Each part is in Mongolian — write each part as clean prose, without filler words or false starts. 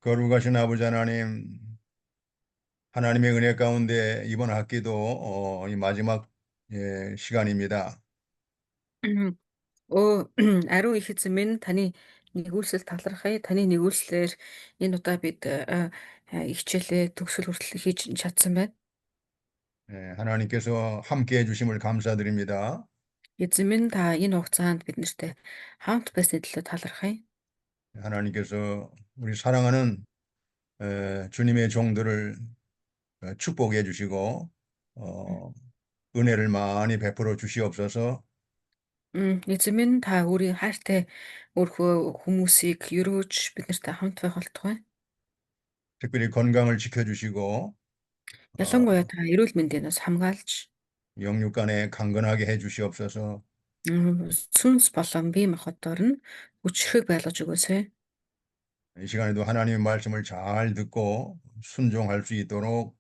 거룩하신 아버지 하나님, 하나님의 은혜 가운데 이번 학기도 이 마지막 시간입니다. Ариун их эзэн минь таны нэгүүлсэл талархъя. Таны нэгүүлслээр энэ удаа бид их хичээлээ төгсгөл хүртэл хийж чадсан байна. 하나님께서 함께 해주심을 감사드립니다. Эзэн минь та энэ хугацаанд биднэртэй хамт байсны төлөө талархъя. 하나님께서 우리 사랑하는 주님의 종들을 축복해 주시고 은혜를 많이 베풀어 주시옵소서. Эзэн минь та өөрийн хайртай өөрхөө хүмүүсийг өрөөж биднэртэй хамт байх болтугай. 특별히 건강을 지켜주시고 Ялангуяа та эрүүл мэндийнээс хамгаалж 영육간에 강건하게 해 주시옵소서. сүнс болон бие махбодоор нь хүчрхэг байлгаж өгөөсэй. 이 시간에도 하나님의 말씀을 잘 듣고 순종할 수 있도록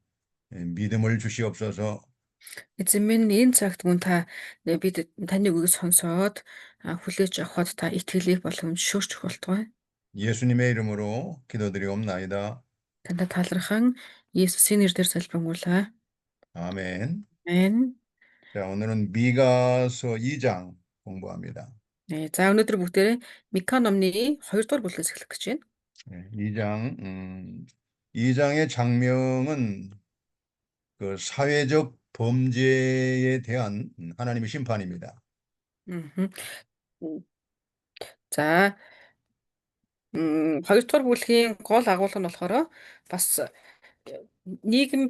믿음을 주시옵소서. Эзэн минь энэ цагт мөн та бид таны үгийг сонсоод хүлээж авахд та итгэлийг боломжшөөрч болтугай. 예수님의 이름으로 기도드리옵나이다. Танд талархан Есүсийн нэрээр залбирanгуйлаа. 아멘. Амен. 자, 오늘은 미가서 2장 공부합니다. За өнөөдөр бүгдээрээ Мика номны 2 дугаар бүлгээс эхлэх гэж байна. 2장의 장면은 그 사회적 범죄에 대한 하나님의 심판입니다. Мгм. За 2 дугаар бүлгийн гол агуулга нь болохоор бас нийгмийн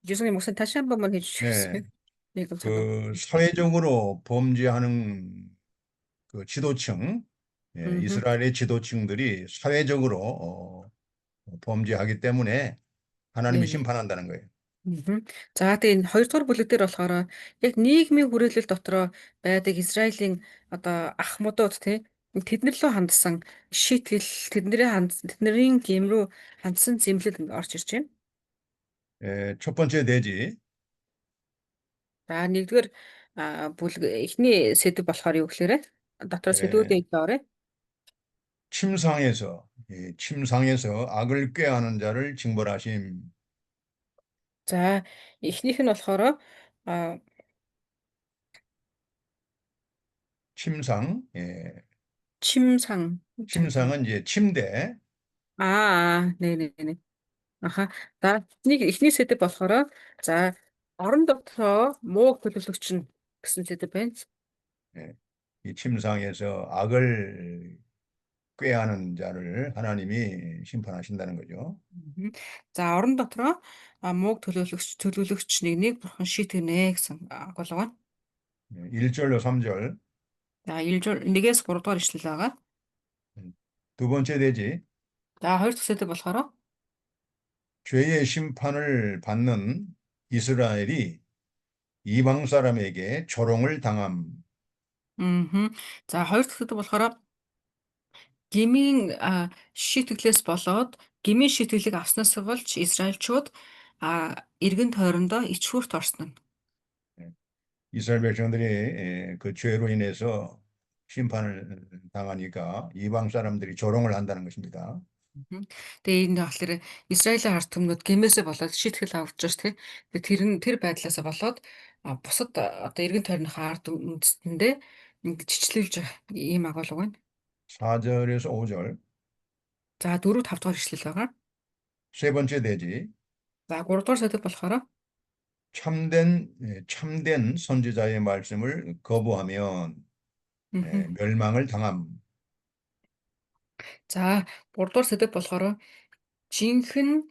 죄송해요. 무슨 다시 한 번만 해주시겠어요? 네, нийгэм 상황. 그 사회적으로 범죄하는 그 지도층, мгм. 이스라엘의 지도층들이 사회적으로 범죄하기 때문에 하나님이 네네. 심판한다는 거예요. За тэгээ энэ 2 дугаар бүлэг дээр болохоор яг нийгмийн хүрээлэл дотроо байдаг Израилийн одоо ахмадууд тэднэр лөө хандсан шийтгэл тэдний гэмрүү хандсан зэмлэл орж ирж байна. 첫 번째 대지, За нэгдүгээр бүлэг эхний сэдв болохоор юу гэхээр дотор сэдвүүдийн орё. 침상에서 악을 꾀하는 자를 징벌하심. За эхнийх нь болохоор 침상, 침상. 침상은 이제 침대, 네네네. 아하. За эхний сэдв болохоор за орон дотроо муу төлөвлөгч нь гэсэн сэдв байна. 이 침상에서 악을 꾀하는 자를 하나님이 심판하신다는 거죠. За орон дотроо мууг төлөвлөгч нэг бурхан шийтгэнэ гэсэн агуулга байна. 1절로 3절. За 1-ээс 3 дугаар ишлэл байгаа. 두 번째 대지, За хоёр дахь сэдв болохоор 죄의 심판을 받는 이스라엘이 이방 사람에게 조롱을 당함. За хоёр дахь сэдв болохоор гмийн шийтгэлээс болоод гмийн шийтгэлийг авснаас болж Израильчууд эргэн тойрондоо ичхүүрт орсон нь. 이스라엘 백성들이 그 죄로 인해서 심판을 당하니까 이방 사람들이 조롱을 한다는 것입니다. Тэгээ энэ болохоор Израилийн ард түмнүүд гэмээсээ болоод шийтгэл авч байгаа шүү. Тэр байдлаасаа болоод бусад одоо эргэн тойрныхоо ард үндэстэндээ жижиглүүлж байгаа ийм агуулга байна. 4절에서 5절. За 4-5 дугаар ишлэл байгаа. 세 번째 대지, За 3 дугаар сэдв болохоор 참된 선지자의 말씀을 거부하면 멸망을 당함. за 3 дугаар сэдв болохоор жинхэнэ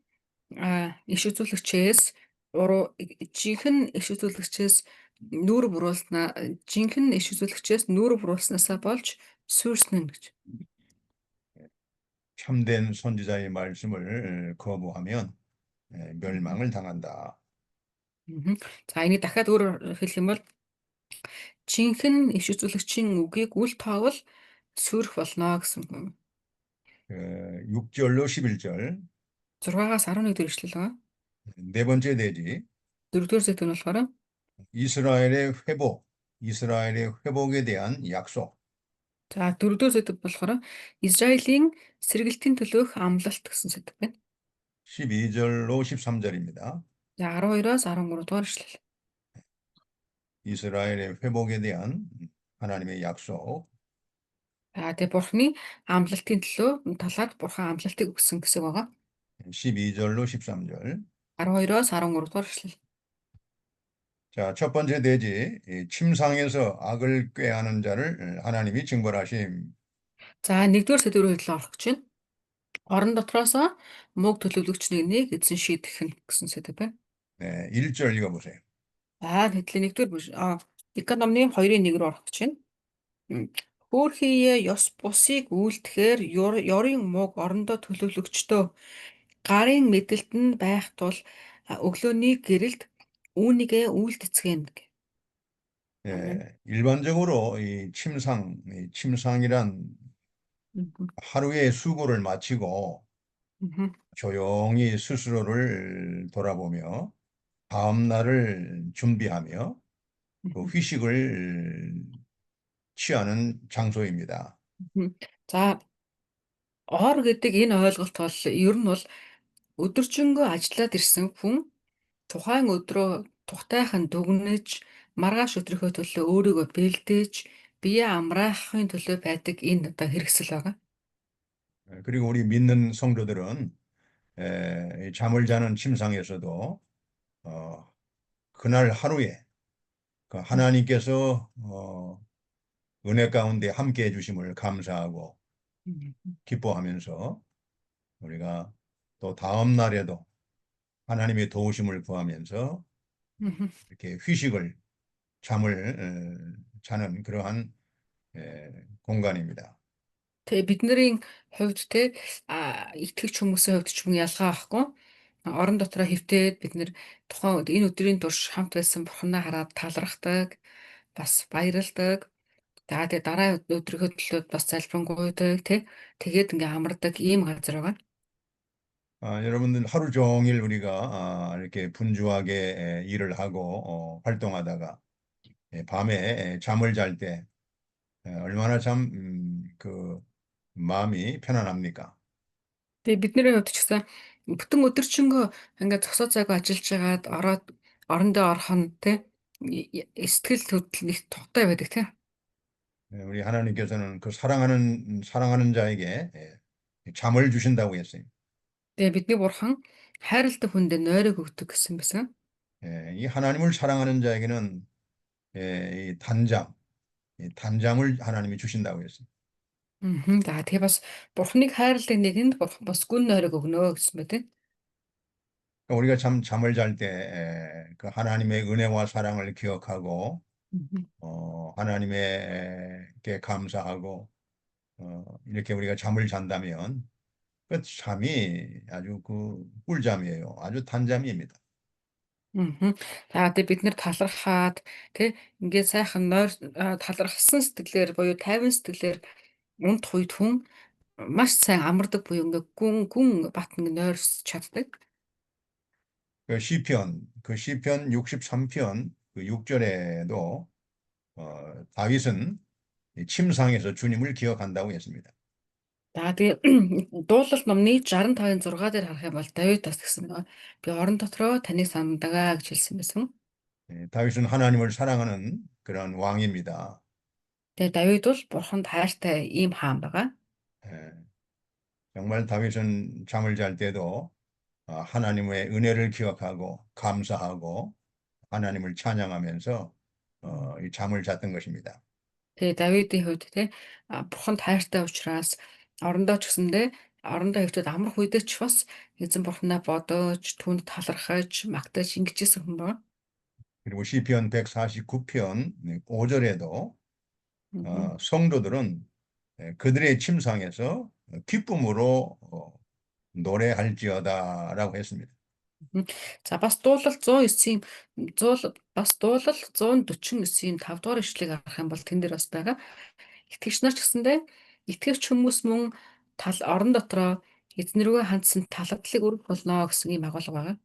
иш үзүүлэгчээс нүүр буруулснаасаа болж сүрснэ гэж. 참된 선지자의 말씀을 거부하면 멸망을 당한다. За энийг дахиад өөрөөр хэлэх юм бол жинхэнэ иш үзүүлэгчийн үгийг үл тоовол сүрэх болно гэсэн юм. 6절로 11절. 6-аас 11 дэх ишлэл байгаа. 네 번째 대지, 4 дугаар сэдв нь болохоор 이스라엘의 회복에 대한 약속. За дөрөвдүгээр сэдэв болохоор Израилийн сэргэлтийн төлөөх амлалт гэсэн сэдэв байна. 12절로 13절입니다. За 12-оос 13 дугаар ишлэл. 이스라엘의 회복에 대한 하나님의 약속. За тэгээ Бурхны амлалтын төлөө талаар Бурхан амлалтыг өгсөн гэсэн байгаа. 12절로 13절. 12-оос 13 дугаар ишлэл. 자, 첫 번째 대지, 이 침상에서 악을 꾀하는 자를 하나님이 징벌하심. За нэгдүгээр сэдвээр хөдлөө орох гэж байна. Орон дотроос мөг төлөвлөгч нэгнийг эзэн шийдэх нь гэсэн сэдэв байна. 네, 1절 읽어보세요. За хэдлийн Ика номны 2-1 рүү орох гэж байна. Хөөрхийе ёс бусыг үйлдэхээр ёрын муг орондоо төлөвлөгчдөө гарын мэдлэлтэнд байх тул өглөөний гэрэлд үүнийгээ үйлдэцгээнэ. Амен. 일반적으로 이 침상이란 Мгм. 하루의 수고를 마치고 Мгм. 조용히 스스로를 돌아보며 다음 날을 준비하며 그 Мгм. 휴식을 취하는 장소입니다. Мгм. За ор гэдэг энэ ойлголт бол ер нь бол өдөржингөө ажиллаад ирсэн хүн тухайн өдрөө тухтайхан дүгнэж маргааш өдрийнхөө төлөө өөрийгөө бэлдэж биеэ амраахын төлөө байдаг энэ одоо хэрэгсэл байгаа. 그리고 우리 믿는 성도들은 이 잠을 자는 침상에서도 그날 하루에 그 하나님께서 은혜 가운데 함께 해주심을 감사하고 음. 기뻐하면서 우리가 또 다음 날에도 하나님의 도우심을 구하면서 음. 이렇게 휴식을 잠을 자는 그러한 공간입니다. Тэгээ бидний хувьд те итгэгч хүмүүсийн хувьд ч юм ялгаа байхгүй. Орон дотроо хөвтөөд бид нэр тухайн энэ өдрийн турш хамт байсан бурхнаа хараад талархдаг, бас баярлдаг. За тэгээ дараа өдрийнхөө төлөө бас залбирanгуйдаг те. Тэгээд ингээ амардаг ийм газар байгаа. 여러분들 하루 종일 우리가 이렇게 분주하게 일을 하고 활동하다가 밤에 잠을 잘 때 얼마나 참 그 마음이 편안합니까? Тэгээ бидний хувьд ч гэсэн бүтэн өдөржингөө ингээ зогсоо цайгаа ажиллаж байгаад ороод орондоо орох нь те сэтгэл хөдлөл нэг тухтай байдаг те. 우리 하나님께서는 그 사랑하는 자에게 잠을 주신다고 했어요. Тэгээ бидний бурхан хайрладаг хүндээ нойрог өгдөг гэсэн байсан. 이 하나님을 사랑하는 자에게는 이 단잠을 하나님이 주신다고 했어요. Мгм. За тэгээ бас бурхныг хайрладаг нэгэнд бурхан бас гүн нойрог өгнө гэсэн мэт. 그러니까 우리가 잠을 잘 때 그 하나님의 은혜와 사랑을 기억하고 Мгм. 하나님께 감사하고 이렇게 우리가 잠을 잔다면 그 잠이 아주 그 꿀잠이에요. 아주 단잠입니다. Мгм. За тэгээ бид нэр талархаад тэг ингээд сайхан нойр талархсан сэтгэлээр буюу тайван сэтгэлээр унт хуйд хүн маш сайн амардаг буюу ингээд гүн бат ингээд нойрс чаддаг. 그 시편 63편 그 6절에도 다윗은 이 침상에서 주님을 기억한다고 했습니다. За тэгээ дуулал номны 65-ын 6 дээр харах юм бол Давид бас гэсэн байгаа. Би орон дотроо таныг санамдагаа гэж хэлсэн байсан. 다윗은 하나님을 사랑하는 그런 왕입니다. Тэгээ Давид бол бурханд хайртай ийм хаан байгаа. 예, 정말 다윗은 잠을 잘 때도 하나님의 은혜를 기억하고 감사하고 하나님을 찬양하면서 이 잠을 잤던 것입니다. Тэгээ Давидын хувьд те бурханд хайртай учраас орондоо ч гэсэндээ орондоо хөвтөд амрах үедээ ч бас эзэн бурхнаа бодож, түүнд талархаж, магтаж ингэжсэн хүн байна. 그리고 시편 149편 5절에도 Мгм. 성도들은 그들의 침상에서 기쁨으로 노래할지어다라고 했습니다. Мгм. За бас дуулал 109-ийн 100 бас дуулал 149-ийн 5 дугаар ишлэгийг харах юм бол тэн дээр бас байгаа. Итгэгч нар ч гэсэндээ итгэвч хүмүүс мөн орон дотроо эзнэргөө хандсан талархлыг өргөх болно гэсэн ийм агуулга байгаа.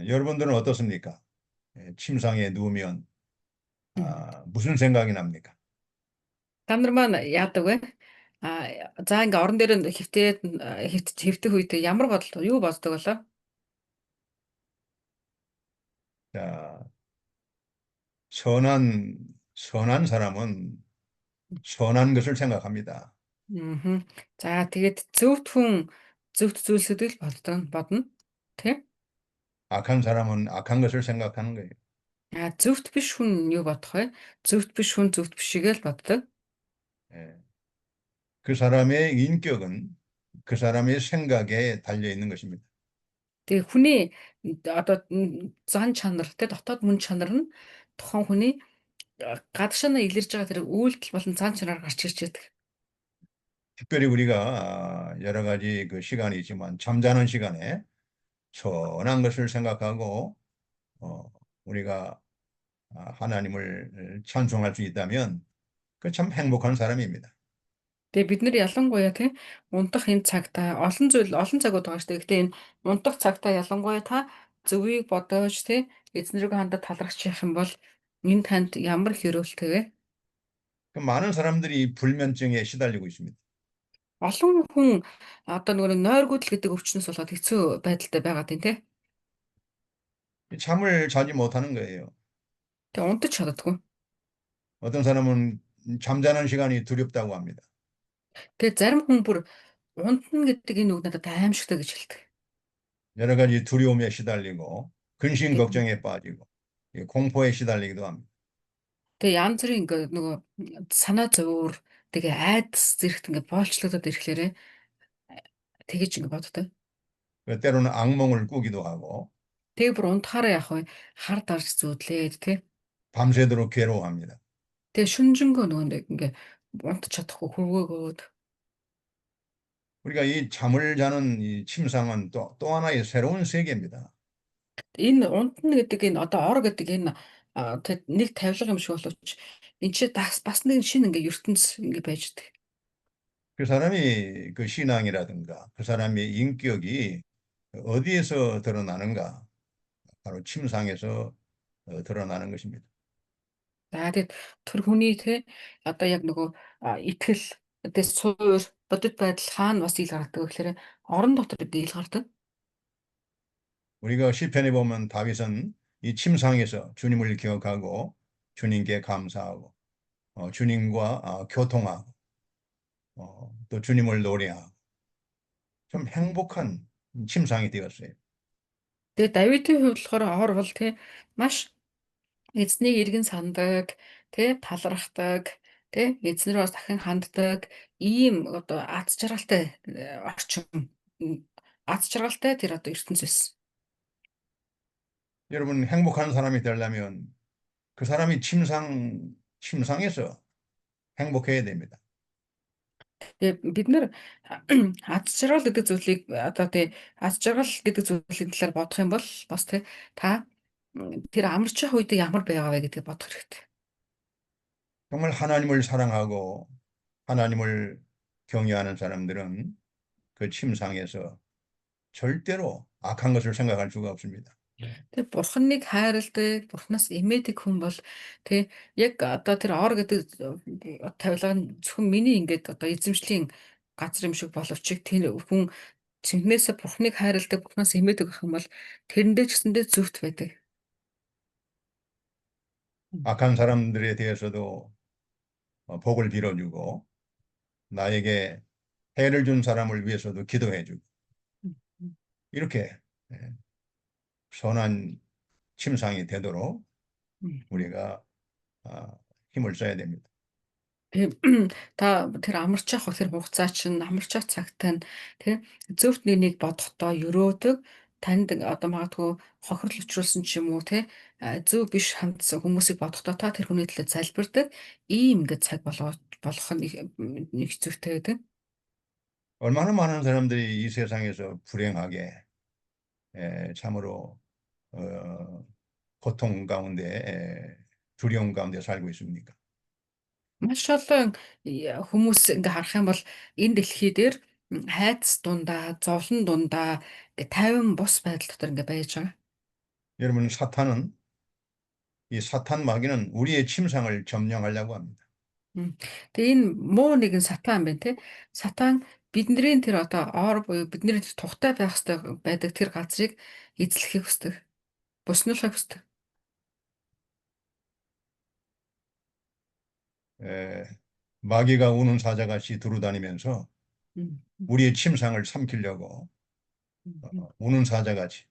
여러분들은 어떻습니까? 침상에 누우면 음. 무슨 생각이 납니까? Та нар маань яадаг вэ? А за ингээ орон дээр нь хөвтөөд хэвтэх үед ямар бодол юу боддог болоо? 자, 선한 사람은 선한 것을 생각합니다. Аа. За тэгээд зөвхт хүн зөвхт зүйлсүүдийг л бодно. Тэ? 악한 사람은 악한 것을 생각하는 거예요. А зөвхт биш хүн юу бодох вэ? Зөвхт биш хүн зөвхт бишигээ л боддог. 예. 그 사람의 인격은 그 사람의 생각에 달려 있는 것입니다. Тэгээ хүний одоо зан чанар тэ дотоод мөн чанар нь тухайн хүний гадагшаанаа илэрж байгаа тэр үйлдэл болон зан чанаар гарч ирж байдаг. 특별히 우리가 여러 가지 그 시간이 있지만 잠자는 시간에 선한 것을 생각하고 어, 우리가 하나님을 찬송할 수 있다면 그 참 행복한 사람입니다. Тэгээ бид нар ялангуяа тийм унтах энэ цагтаа олон цагууд байгаа шүү дээ. Гэтэ энэ унтах цагтаа ялангуяа та зөвийг бодож тийм эзнэрийг хандад талархаж явах юм бол энэ танд ямар их өрөөлтэй вэ? 그 많은 사람들이 불면증에 시달리고 있습니다. Олон хүн одоо нөгөө нойргуудл гэдэг өвчнөөс болоод хэцүү байдалтай байгаа тийм тийм. 잠을 자지 못하는 거예요. Тэгээ унтаж чаддгүй. 어떤 사람은 잠자는 시간이 두렵다고 합니다. Тэгээ зарим хүн бүр унтна гэдэг энэ үг надад аимшигтай гэж хэлдэг. 여러 가지 두려움에 시달리고 근심 Тэгээ 걱정에 빠지고 공포에 시달리기도 합니다. тэгээ янз бүрийн ингээ нөгөө санаа зовөр тэгээ айдас зэрэгт ингээ боолчлогдоод ирэхлээрээ тэгэж ингээ боддог. 그 때로는 악몽을 꾸기도 하고 Тэгээ бүр унтахаараа явах вэ? Хар дарж зүудлээд тий. 밤새도록 괴로워합니다. Тэгээ шүнжэнгөө нөгөө нэг ингээ унтах чадахгүй хөрвөөгөөд 우리가 이 잠을 자는 이 침상은 또 하나의 새로운 세계입니다. энэ унтна гэдэг энэ одоо ор гэдэг энэ нэг тавилга юм шиг боловч эн чи бас нэг шинэ ингээ ертөнц ингээ байж дээ. 그 사람이 그 신앙이라든가 그 사람의 인격이 어디에서 드러나는가? 바로 침상에서 드러나는 것입니다. За тэгээд тэр хүний те одоо яг нөгөө итгэл тэгээс суур бодит байдал хаана бас ил гардаг вэ гэхээр орон дотор ил гардаг. 우리가 시편에 보면 다윗은 이 침상에서 주님을 기억하고 주님께 감사하고 주님과 교통하고 또 주님을 노래하고 좀 행복한 침상이 되었어요. Тэгээд Давидын хувьд болохоор ор бол те маш эзнийг эргэн сандаг, тэ талархдаг, тэ эзнэр бас дахин ханддаг ийм одоо аз жаргалтай орчин аз жаргалтай тэр одоо ертөнц байсан. 여러분 행복한 사람이 되려면 그 사람이 침상에서 행복해야 됩니다. Тэгээ бид нар аз жаргал гэдэг зүйлийг одоо тий аз жаргал гэдэг зүйлийн талаар бодох юм бол бас тий та тэр амарч явах үед ямар байгаа вэ гэдгийг бодох хэрэгтэй. 정말 하나님을 사랑하고 하나님을 경외하는 사람들은 그 침상에서 절대로 악한 것을 생각할 수가 없습니다. Тэгээ бурхныг хайрладаг, бурхнаас эмээдэг хүн бол тэг яг одоо тэр ор гэдэг тавилга нь зөвхөн миний ингээд одоо эзэмшлийн газар юм шиг боловч тэр хүн цэнхнээсээ бурхныг хайрладаг, бурхнаас эмээдэг гэх юм бол тэрэндээ ч гэсэндээ зөвхт байдаг. 악한 사람들에 대해서도 복을 빌어주고 나에게 해를 준 사람을 위해서도 기도해주고 이렇게 예, 선한 침상이 되도록 우리가 힘을 써야 됩니다. Тэгээ та тэр амарч явах тэр хугацаа чинь амарч явах цагтаа нь тэр зөвхт нэг бодохдоо өрөөдөг танд одоо магадгүй хохирол учруулсан ч юм уу те зөв биш хандсан хүмүүсийг бодохдоо та тэр хүний төлөө залбирдаг ийм ингээд цаг болох нь нэг зүйтэй байдаг. 얼마나 많은 사람들이 이 세상에서 불행하게 참으로 고통 가운데 두려움 가운데 살고 있습니까? Маш олон хүмүүс ингээ харах юм бол энэ дэлхий дээр хайц дундаа, зовлон дундаа ингээ тайван бус байдал дотор ингээ байж байгаа. 여러분 이 사탄 마귀는 우리의 침상을 점령하려고 합니다. Мм. Тэгээ энэ муу нэгэн сатан байна те. Сатан бидний тэр одоо ор буюу бидний тэр тухтай байх хэрэгтэй байдаг тэр газрыг эзлэхийг хүсдэг. Буснуулахыг хүсдэг. 에, 마귀가 우는 사자같이 두루다니면서 Мм. 우리의 침상을 삼키려고 Мм. 우는 사자같이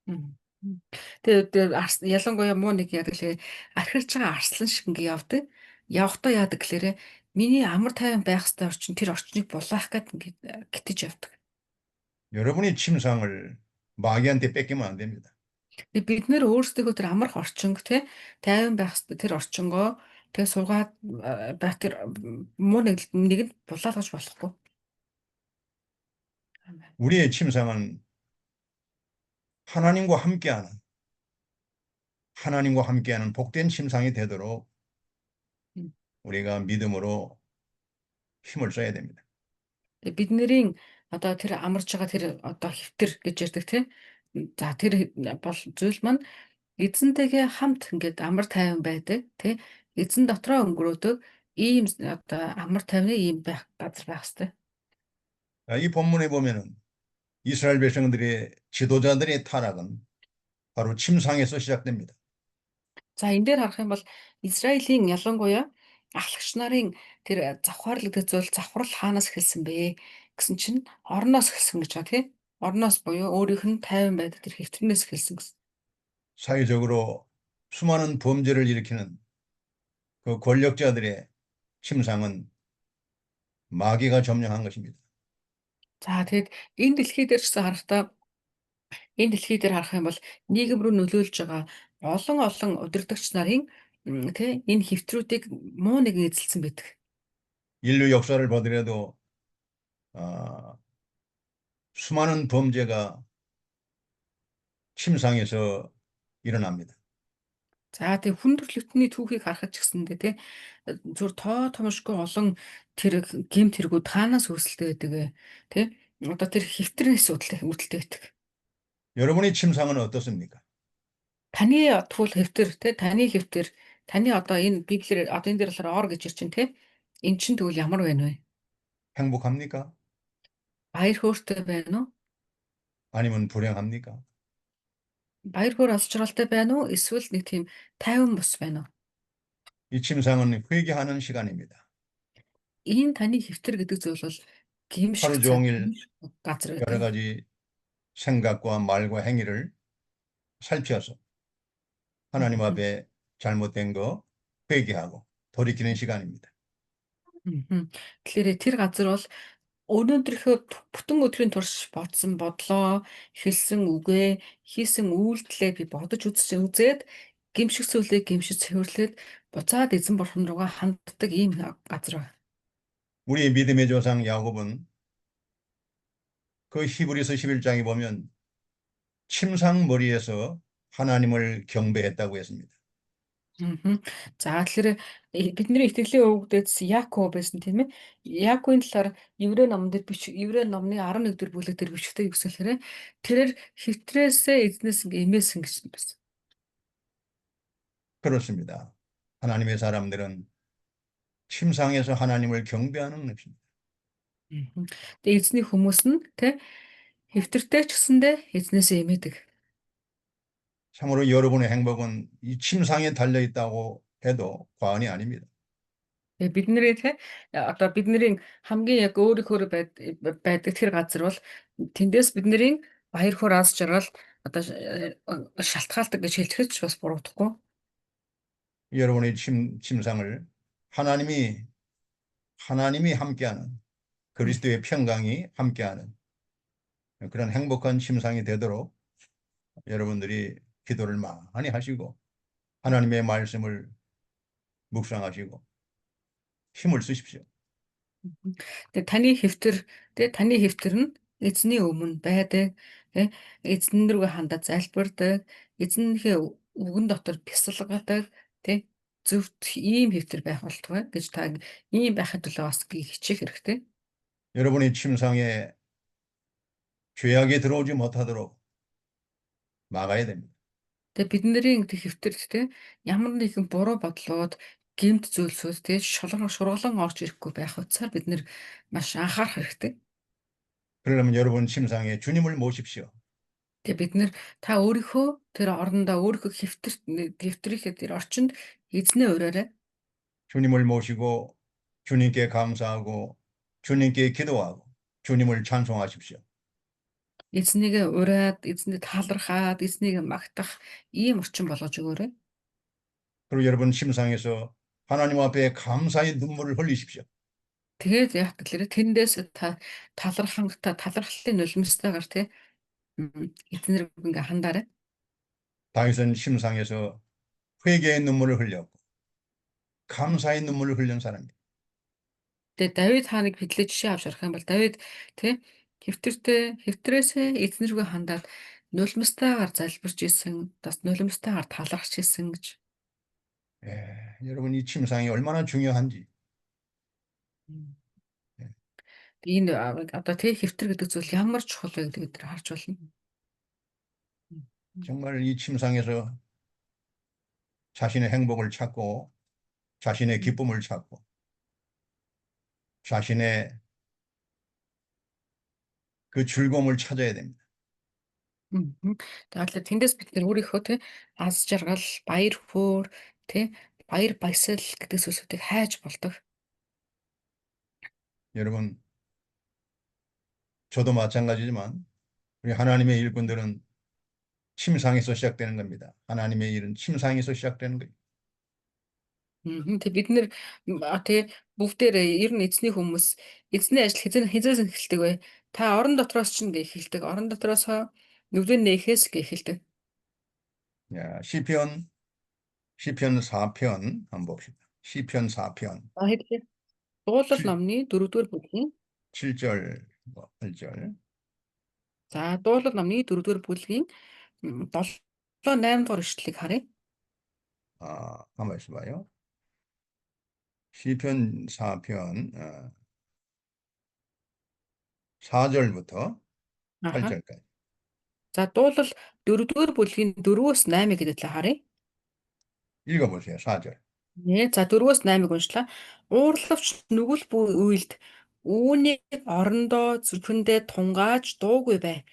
Мм. Тэгээд ялангуяа муу нэг яадаг лээ архирч байгаа арслан шиг ингээ явдаг. Явахдаа яадаг гэхлээрэ миний амар тайван байх ёстой орчин тэр орчныг булаах гээд ингээ гитэж явдаг. 여러분이 침상을 마귀한테 뺏기면 안 됩니다. Тэгээд бид нэр өөрсдөө тэр амарх орчинг те тайван байх ёстой тэр орчингоо тэгээ суугаад байх тэр муу нэгэнд булаалгаж болохгүй. Амен. 우리의 침상은 하나님과 함께하는 하나님과 함께하는 복된 침상이 되도록 우리가 믿음으로 힘을 써야 됩니다. Тэгээ бидний одоо тэр амарч байгаа тэр одоо хэвтэр гэж ярьдаг тийм. За тэр бол зүйл маань эзэнтэйгээ хамт ингээд амар тайван байдаг тий. Эзэн дотроо өнгөрөөдөг ийм одоо амар тайвны ийм байх газар байх хэрэгтэй. 이 본문에 보면은 이스라엘 백성들의 지도자들의 타락은 바로 침상에서 시작됩니다. За энэ дээр харах юм бол Израилийн ялангуяа ахлагч нарын тэр завхаарлагдах зүйл завхрал хаанаас эхэлсэн бэ гэсэн чинь орноос эхэлсэн гэж байна тий. Орноос буюу өөрийнх нь тайван байдаг тэр хэвтэрнээс эхэлсэн гэсэн. 사회적으로 수많은 범죄를 일으키는 그 권력자들의 침상은 마귀가 점령한 것입니다. За тэгэд энэ дэлхий дээр ч гэсэн харахтаа энэ дэлхий дээр харах юм бол нийгэм рүү нөлөөлж байгаа олон олон удирдагч нарын тий энэ хэвтрүүдийг муу нэгэн эзэлсэн байдаг. 인류 역사를 보더라도 아, 수많은 범죄가 침상에서 일어납니다. За тэг хүн төрөлхтний түүхийг харахад ч гэсэндээ тий зүр тоо томшгүй олон тэр гэмт хэрэгүүд хаанаас үүсэлтэй байдаг вэ? Тий одоо тэр хэвтрээс үүдэлтэй байдаг. 여러분의 침상은 어떻습니까? Таны тул хэвтэр тий таны хэвтэр таны одоо энэ библиэр одоо энэ дээр болохоор ор гэж ирчин тий эн чинь тэгвэл ямар байна вэ? 행복합니까? Баяр хөөртэй байна уу? 아니면 불행합니까? Баяр хөөр олж жаргалтай байна уу? Эсвэл нэг тийм тайван бус байна уу? 이 침상은 회개하는 시간입니다. Энэ таны хэвтэр гэдэг зүйл бол гимших 하루 цаг, 종일 гимших газар 여러 байдаг. 가지 생각과 말과 행위를 살펴서 하나님 Мгм. 앞에 잘못된 거 회개하고 돌이키는 시간입니다. Мгм. Тэгэхээр тэр газар бол өнөөдрийнхөө бүтэн өдрийн турш бодсон бодлоо, хэлсэн үгээ, хийсэн үйлдэлээ би бодож үзээд гимших зүйлээ гимшиж цэвэрлээд буцаад эзэн бурхан руугаа ханддаг ийм газар байна. 우리 믿음의 조상 야곱은 그 히브리서 11장에 보면 침상 머리에서 하나님을 경배했다고 했습니다. Мгм. За тэгэхээр бидний итгэлийн өвгдөөс Яаков байсан тийм ээ. Яаковын талаар Еврей номон дээр Еврей номны 11 дэх бүлэг дээр бичгтэй юу гэсэлхээр тэрээр хитрээсээ эзнээс ингээ имээсэн гэсэн байсан. 그렇습니다. 하나님의 사람들은 침상에서 하나님을 경배하는 것입니다. Мгм. Тэгээ эзний хүмүүс нь тий хэвтэртэй ч гэсэндээ эзнээсээ имээдэг. 참으로 여러분의 행복은 이 침상에 달려 있다고 해도 과언이 아닙니다. Тэгээ бидний тий одоо бидний хамгийн яг өөрийнхөө байдаг тэр газар бол тэндээс бидний баяр хөөр аз жаргал одоо шалтгаалдаг гэж хэлэхэд ч бас буруудахгүй. 여러분의 침상을 하나님이 함께하는 그리스도의 평강이 함께하는 그런 행복한 침상이 되도록 여러분들이 기도를 많이 하시고 하나님의 말씀을 묵상하시고 힘을 쓰십시오. Тэгээ таны хэвтэр тэгээ таны хэвтэр нь эзний өмнө байдаг тий эзэн рүү хандаж залбирдаг эзнийхээ үгэн дотор бясалгадаг тий зөвхт ийм хэвтэр байх болтугай гэж та ийм байхад төлөө бас хичээх хэрэгтэй. 여러분의 침상에 죄악이 들어오지 못하도록 막아야 됩니다. Тэгээ бидний хэвтэрт тий ямар нэгэн буруу бодлоод гэмт зүйлсүүд тий шургалан орж ирэхгүй байх утсаар бид нэр маш анхаарах хэрэгтэй. 그러려면 여러분 침상에 주님을 모십시오. Тэгээ бид нэр та өөрийнхөө тэр орондоо өөрийнхөө хэвтэрийнхээ тэр орчинд эзнээ ураарай. 주님을 모시고 주님께 감사하고 주님께 기도하고 주님을 찬송하십시오. Эзнийг ураад, эзэнд талархаад, эзнийг магтах ийм орчин болгож өгөөрэй. 그리고 여러분 침상에서 하나님 앞에 감사의 눈물을 흘리십시오. Тэгээд яг гэхээр тэндээс та талархлын нулимстайгаар тий эзнэр ингээ хандаарай. 다윗은 침상에서 회개의 눈물을 흘렸고 감사의 눈물을 흘린 사람입니다. Тэгээд Давид хааныг хэдлээ жишээ авч ярих юм бол Давид тий хэвтрээсээ эзэн рүүгээ хандаад нулимстайгаар залбирч исэн, бас нулимстайгаар талархж исэн гэж. 여러분 이 침상이 얼마나 중요한지 예, Энэ одоо тий хэвтэр гэдэг зүйл ямар чухал вэ гэдгийг бид харж байна. 정말 이 침상에서 자신의 행복을 찾고 자신의 기쁨을 찾고 자신의 그 즐거움을 찾아야 됩니다. Тэгэхээр тэндээс бид нэр өөрийнхөө тий аз жаргал, баяр хөөр, тий баяр баясгал гэдэг зүйлсүүдийг хайж болдог. 여러분 저도 마찬가지지만 우리 하나님의 일꾼들은 침상에서 시작되는 겁니다. 하나님의 일은 침상에서 시작되는 거예요. Тэг бид нэр тий бүгдээрээ ер нь эзний хүмүүс эзний ажил хизээс эхэлдэг вэ? Та орон дотроос ч ингээ эхэлдэг. Орон дотроос нүгэн нээхээс ингээ эхэлдэг. 야, 시편 4편 한번 봅시다. 시편 4편 Тэгэхээр Дуулал 7, номны 4-р бүлгийн 7절, 8절. за Дуулал номны 4-р бүлгийн 7, 8 дугаар ишлэлийг харъя. 가만 있어봐요. 시편 4편 4절부터 Аха. 8절까지. За дуулал 4-р бүлгийн 4-өөс 8-ыг хэдэтлээ харъя. 읽어보세요. 4절. Нэ за 4-өөс 8-ыг уншлаа. Уурлавч нүгэл буй үйлд үүнийг орондоо зүрхэндээ тунгааж дуугүй бай.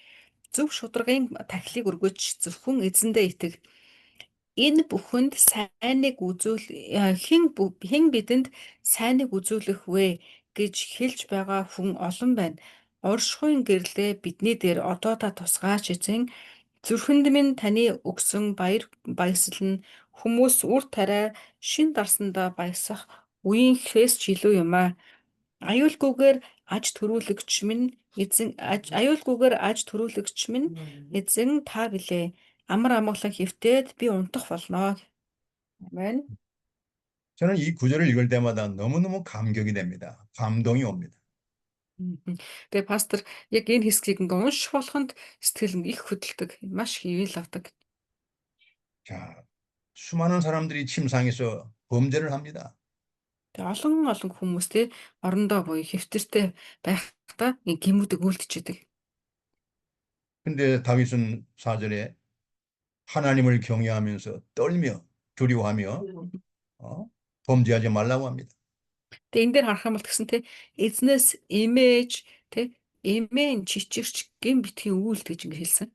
Зөв шударгын тахилыг өргөж зөвхөн эзэндээ итэг. Энэ бүхэнд сайныг хэн бидэнд сайныг үзүүлэх вэ гэж хэлж байгаа хүн олон байна. Оршихуйн гэрлээ бидний дээр одоо та тусгаач эзэн. Зүрхэнд минь таны өгсөн баяр баясгал нь хүмүүс үр тариа шин дарсандаа баясах үеийнхээс ч илүү юм аа. Аюулгүйгээр аж төрүүлэгч минь эзэн та билээ. Амар амгалан хөвтөөд би унтах болноо. Амен. 저는 이 구절을 읽을 때마다 너무너무 감격이 됩니다. 감동이 옵니다. Тэгээ пастор яг энэ хэсгийг ингээ унших болохонд сэтгэл нь их хөдөлдөг. Маш хийвэл авдаг. 자, 수많은 사람들이 침상에서 범죄를 합니다. Тэгээ олон хүмүүс те орондоо буюу хэвтэртэй байхдаа гэмүүдийг үйлдчихэдэг. 근데 다윗은 4절에 하나님을 경외하면서 떨며 두려워하며 범죄하지 말라고 합니다. Тэгээ энэ дээр харах юм бол тэгсэн те эзнээс имэж те эмэн чичирч гэм битгий үйлд гэж ингээ хэлсэн.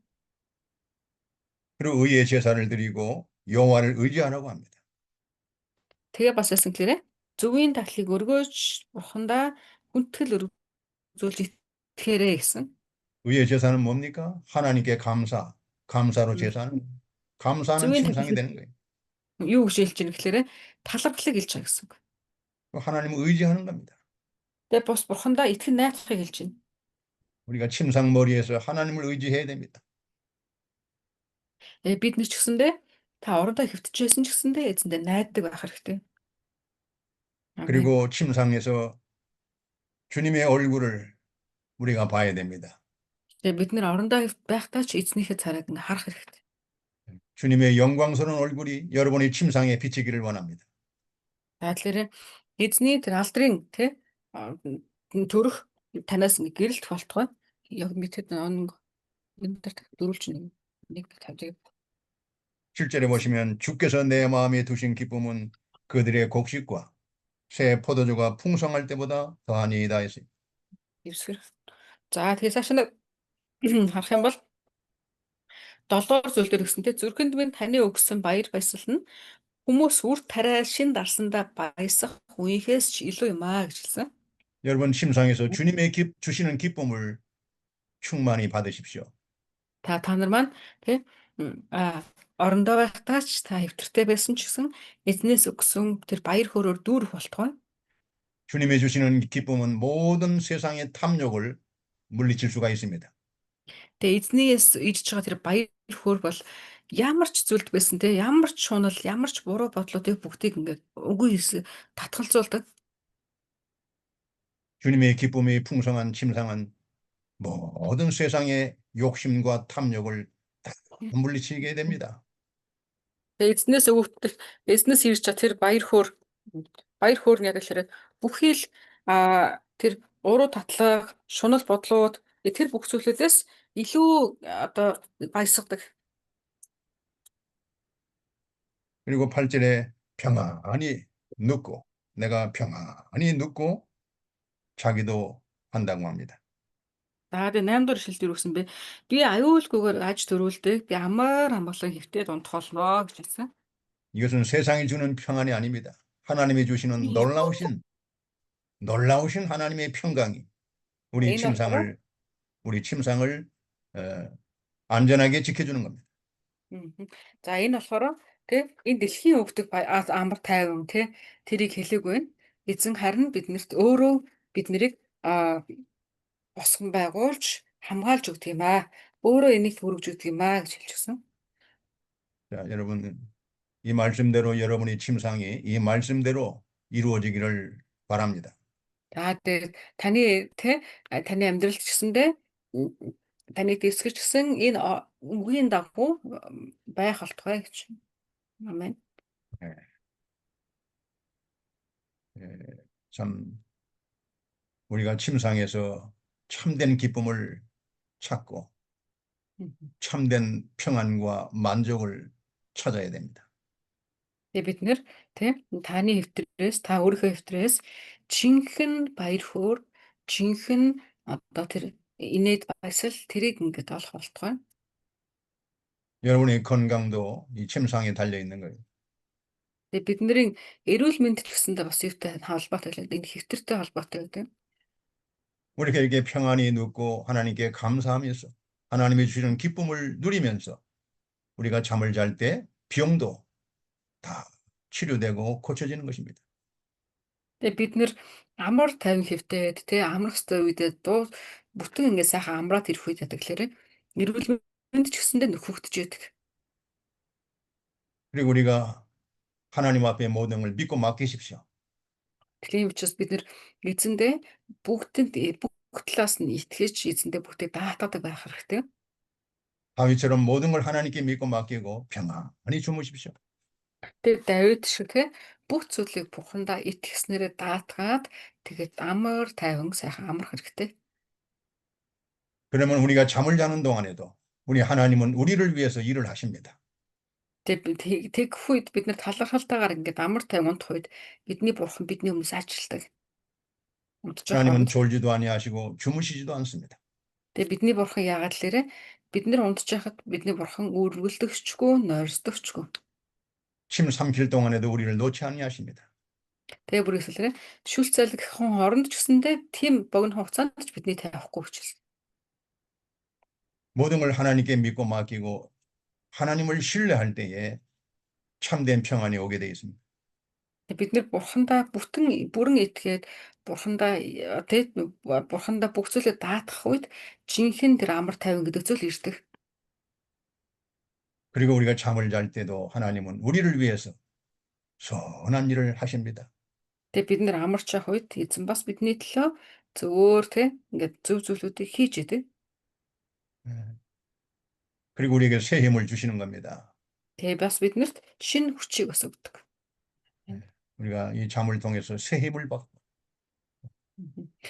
그리고 의의 제사를 드리고 여호와를 의지하라고 합니다. Тэгээ бас яасан гэхээр зөвийн тахлыг өргөөж бурхандаа хүндэтгэл өргөжүүлж итгээрэй гэсэн. 의의 제사는 뭡니까? 하나님께 감사로 제사는 감사하는 зөвийн 침상이 тахлыг 되는 거예요. юу гэж хэлж байна гэхээр талархлыг хэлж байгаа гэсэн. 하나님을 의지하는 겁니다. Тэгээ бус бурхандаа итгэн найдахыг хэлж байна. 우리가 침상 머리에서 하나님을 의지해야 됩니다. Бид нар ч гэсэндээ та орондоо хэвтчихсэн ч гэсэндээ эзэндээ найддаг байх хэрэгтэй. 그리고 침상에서 주님의 얼굴을 우리가 봐야 됩니다. Тэгээ бид нар орондоо байхдаа ч эзнийхээ царайг харах хэрэгтэй. 주님의 영광스러운 얼굴이 여러분의 침상에 비치기를 원합니다. За тэгэхээр эзний тэр алдрын төрөх танаас гэрэлт болтгой. Яг мэдэд энэ дээр дөрүүлж нэг тавьдаг. 7절에 보시면 주께서 내 마음에 두신 기쁨은 그들의 곡식과 새 포도주가 풍성할 때보다 더하니이다 했습니다. Эвсгэр. За тэгээ цааш нь харах юм бол долдугаар зүйл дээр өгсөн те зүрхэнд минь таны өгсөн баяр баясгал нь хүмүүс үр тариа шин дарсандаа баясах үеийнхээс ч илүү юм аа гэж хэлсэн. 여러분 침상에서 주님의 주시는 기쁨을 충만히 받으십시오. Та нар маань тий орондоо байхдаа ч та хэвтэртэй байсан ч гэсэн эзнээс өгсөн тэр баяр хөөрөөр дүүрэх болтугай. 주님의 주시는 기쁨은 모든 세상의 탐욕을 물리칠 수가 있습니다. Тэгээ эзнээс идж байгаа тэр баяр хөөр бол ямар ч зүйлд байсан те ямар ч шунал ямар ч буруу бодлоодыг бүгдийг ингээд үгүй татгалзуулдаг. 주님의 기쁨이 풍성한 침상은 모든 세상의 욕심과 탐욕을 다 물리치게 됩니다. Тэгээ эзнээс ирж чад тэр баяр хөөр нь яг л хэрэг бүхий л тэр уруу татлага, шунал бодлууд тэр бүх зүйлүүдээс илүү одоо баясгадаг. 그리고 8절에 평안히 눕고 내가 평안히 눕고 자기도 한다고 합니다. За тэгээ 8 дугаар ишлэлд юу гэсэн бэ? Би аюулгүйгээр аж төрүүлдэг. Би амар амгалан хэвтээд унтхолноо гэж хэлсэн. 이것은 세상이 주는 평안이 아닙니다. 하나님이 주시는 놀라우신 하나님의 평강이 우리 Энэ болохоор 침상을 안전하게 지켜주는 겁니다. За энэ болохоор энэ дэлхийн өгдөг амар тайван тэрийг хэлээгүй байна. Эзэн харин бид нарыг босгон байгуулж хамгаалж өгдөг юм аа. Өөрөө энийг хүргэж өгдөг юм аа гэж хэлчихсэн. 자, 여러분 이 말씀대로 여러분의 침상이 이 말씀대로 이루어지기를 바랍니다. За тэгээд таны амьдралд ч гэсэндээ таны дэвсгэр ч гэсэн энэ үгийн дагуу байх болтугай гэж. Амен. 예, 참 우리가 침상에서 참된 기쁨을 찾고 참된 평안과 만족을 찾아야 됩니다. Тэгээ бид нэр таны хэвтрээс та өөрийнхөө хэвтрээс жинхэнэ баяр хөөр, жинхэнэ одоо тэр инээд баясгал тэрийг ингээд олох болтугай. 여러분의 건강도 이 침상에 달려 있는 거예요. Тэгээ бидний эрүүл мэнд гэсэндээ бас юутай холбоотой л энэ хэвтэртэй холбоотой гэдэг. 우리가 이렇게 평안히 눕고 하나님께 감사하면서 하나님이 주시는 기쁨을 누리면서 우리가 잠을 잘 때 병도 다 치료되고 고쳐지는 것입니다. Тэгээ бид нэр амар тайван хэвтээд амрах ёстой үедээ бүтэн ингээд сайхан амраад ирэх үед яадаг лээрэ эрүүл мэнд ч гэсэндээ нөхөгдөж яадаг. 그리고 우리가 하나님 앞에 모든 걸 믿고 맡기십시오. Тийм учраас бид нэр эзэндээ бүх талаас нь итгэж эзэндээ бүгдээ даатгадаг байх хэрэгтэй. 다윗처럼 모든 걸 하나님께 믿고 맡기고 평안히 주무십시오. Тэгээ Давид шиг бүх зүйлийг Бурхандаа итгэснээрээ даатгаад тэгээд амар тайван сайхан амрах хэрэгтэй. 그러면 우리가 잠을 자는 동안에도 우리 하나님은 우리를 위해서 일을 하십니다. Тэгэх үед бид нар талархалтайгаар ингээд амар тайван унтах үед бидний Бурхан бидний өмнөөс ажилладаг. 하나님은 졸지도 아니하시고 주무시지도 않습니다. Тэгээ бидний Бурхан яагаад лээрэ бид нар унтж байхад бидний Бурхан үргэлдэгчгүй, нойрсдогчгүй. 침 삼킬 동안에도 우리를 놓지 아니하십니다. Тэгээ бүр ихлээрэ шүлц залгихан оронд ч гэсэндээ тийм богино хугацаанд ч бидний тавихгүй хичээл. 모든 걸 하나님께 믿고 맡기고 하나님을 신뢰할 때에 참된 평안이 오게 되어 있습니다. Бид нэр Бурхандаа бүрэн итгээд Бурхандаа бүх зүйлээ даатгах үед жинхэнэ тэр амар тайван гэдэг зүйл ирдэг. 그리고 우리가 잠을 잘 때도 하나님은 우리를 위해서 선한 일을 하십니다. Тэгээ бид нэр амарч явах үед эзэн бас бидний төлөө зөвөр ингээд зөв зүйлүүдийг хийж идэг. 그리고 우리에게 새 힘을 주시는 겁니다. Тэгээ бас биднэрт шинэ хүчийг бас өгдөг. 우리가 이 잠을 통해서 새 힘을 받고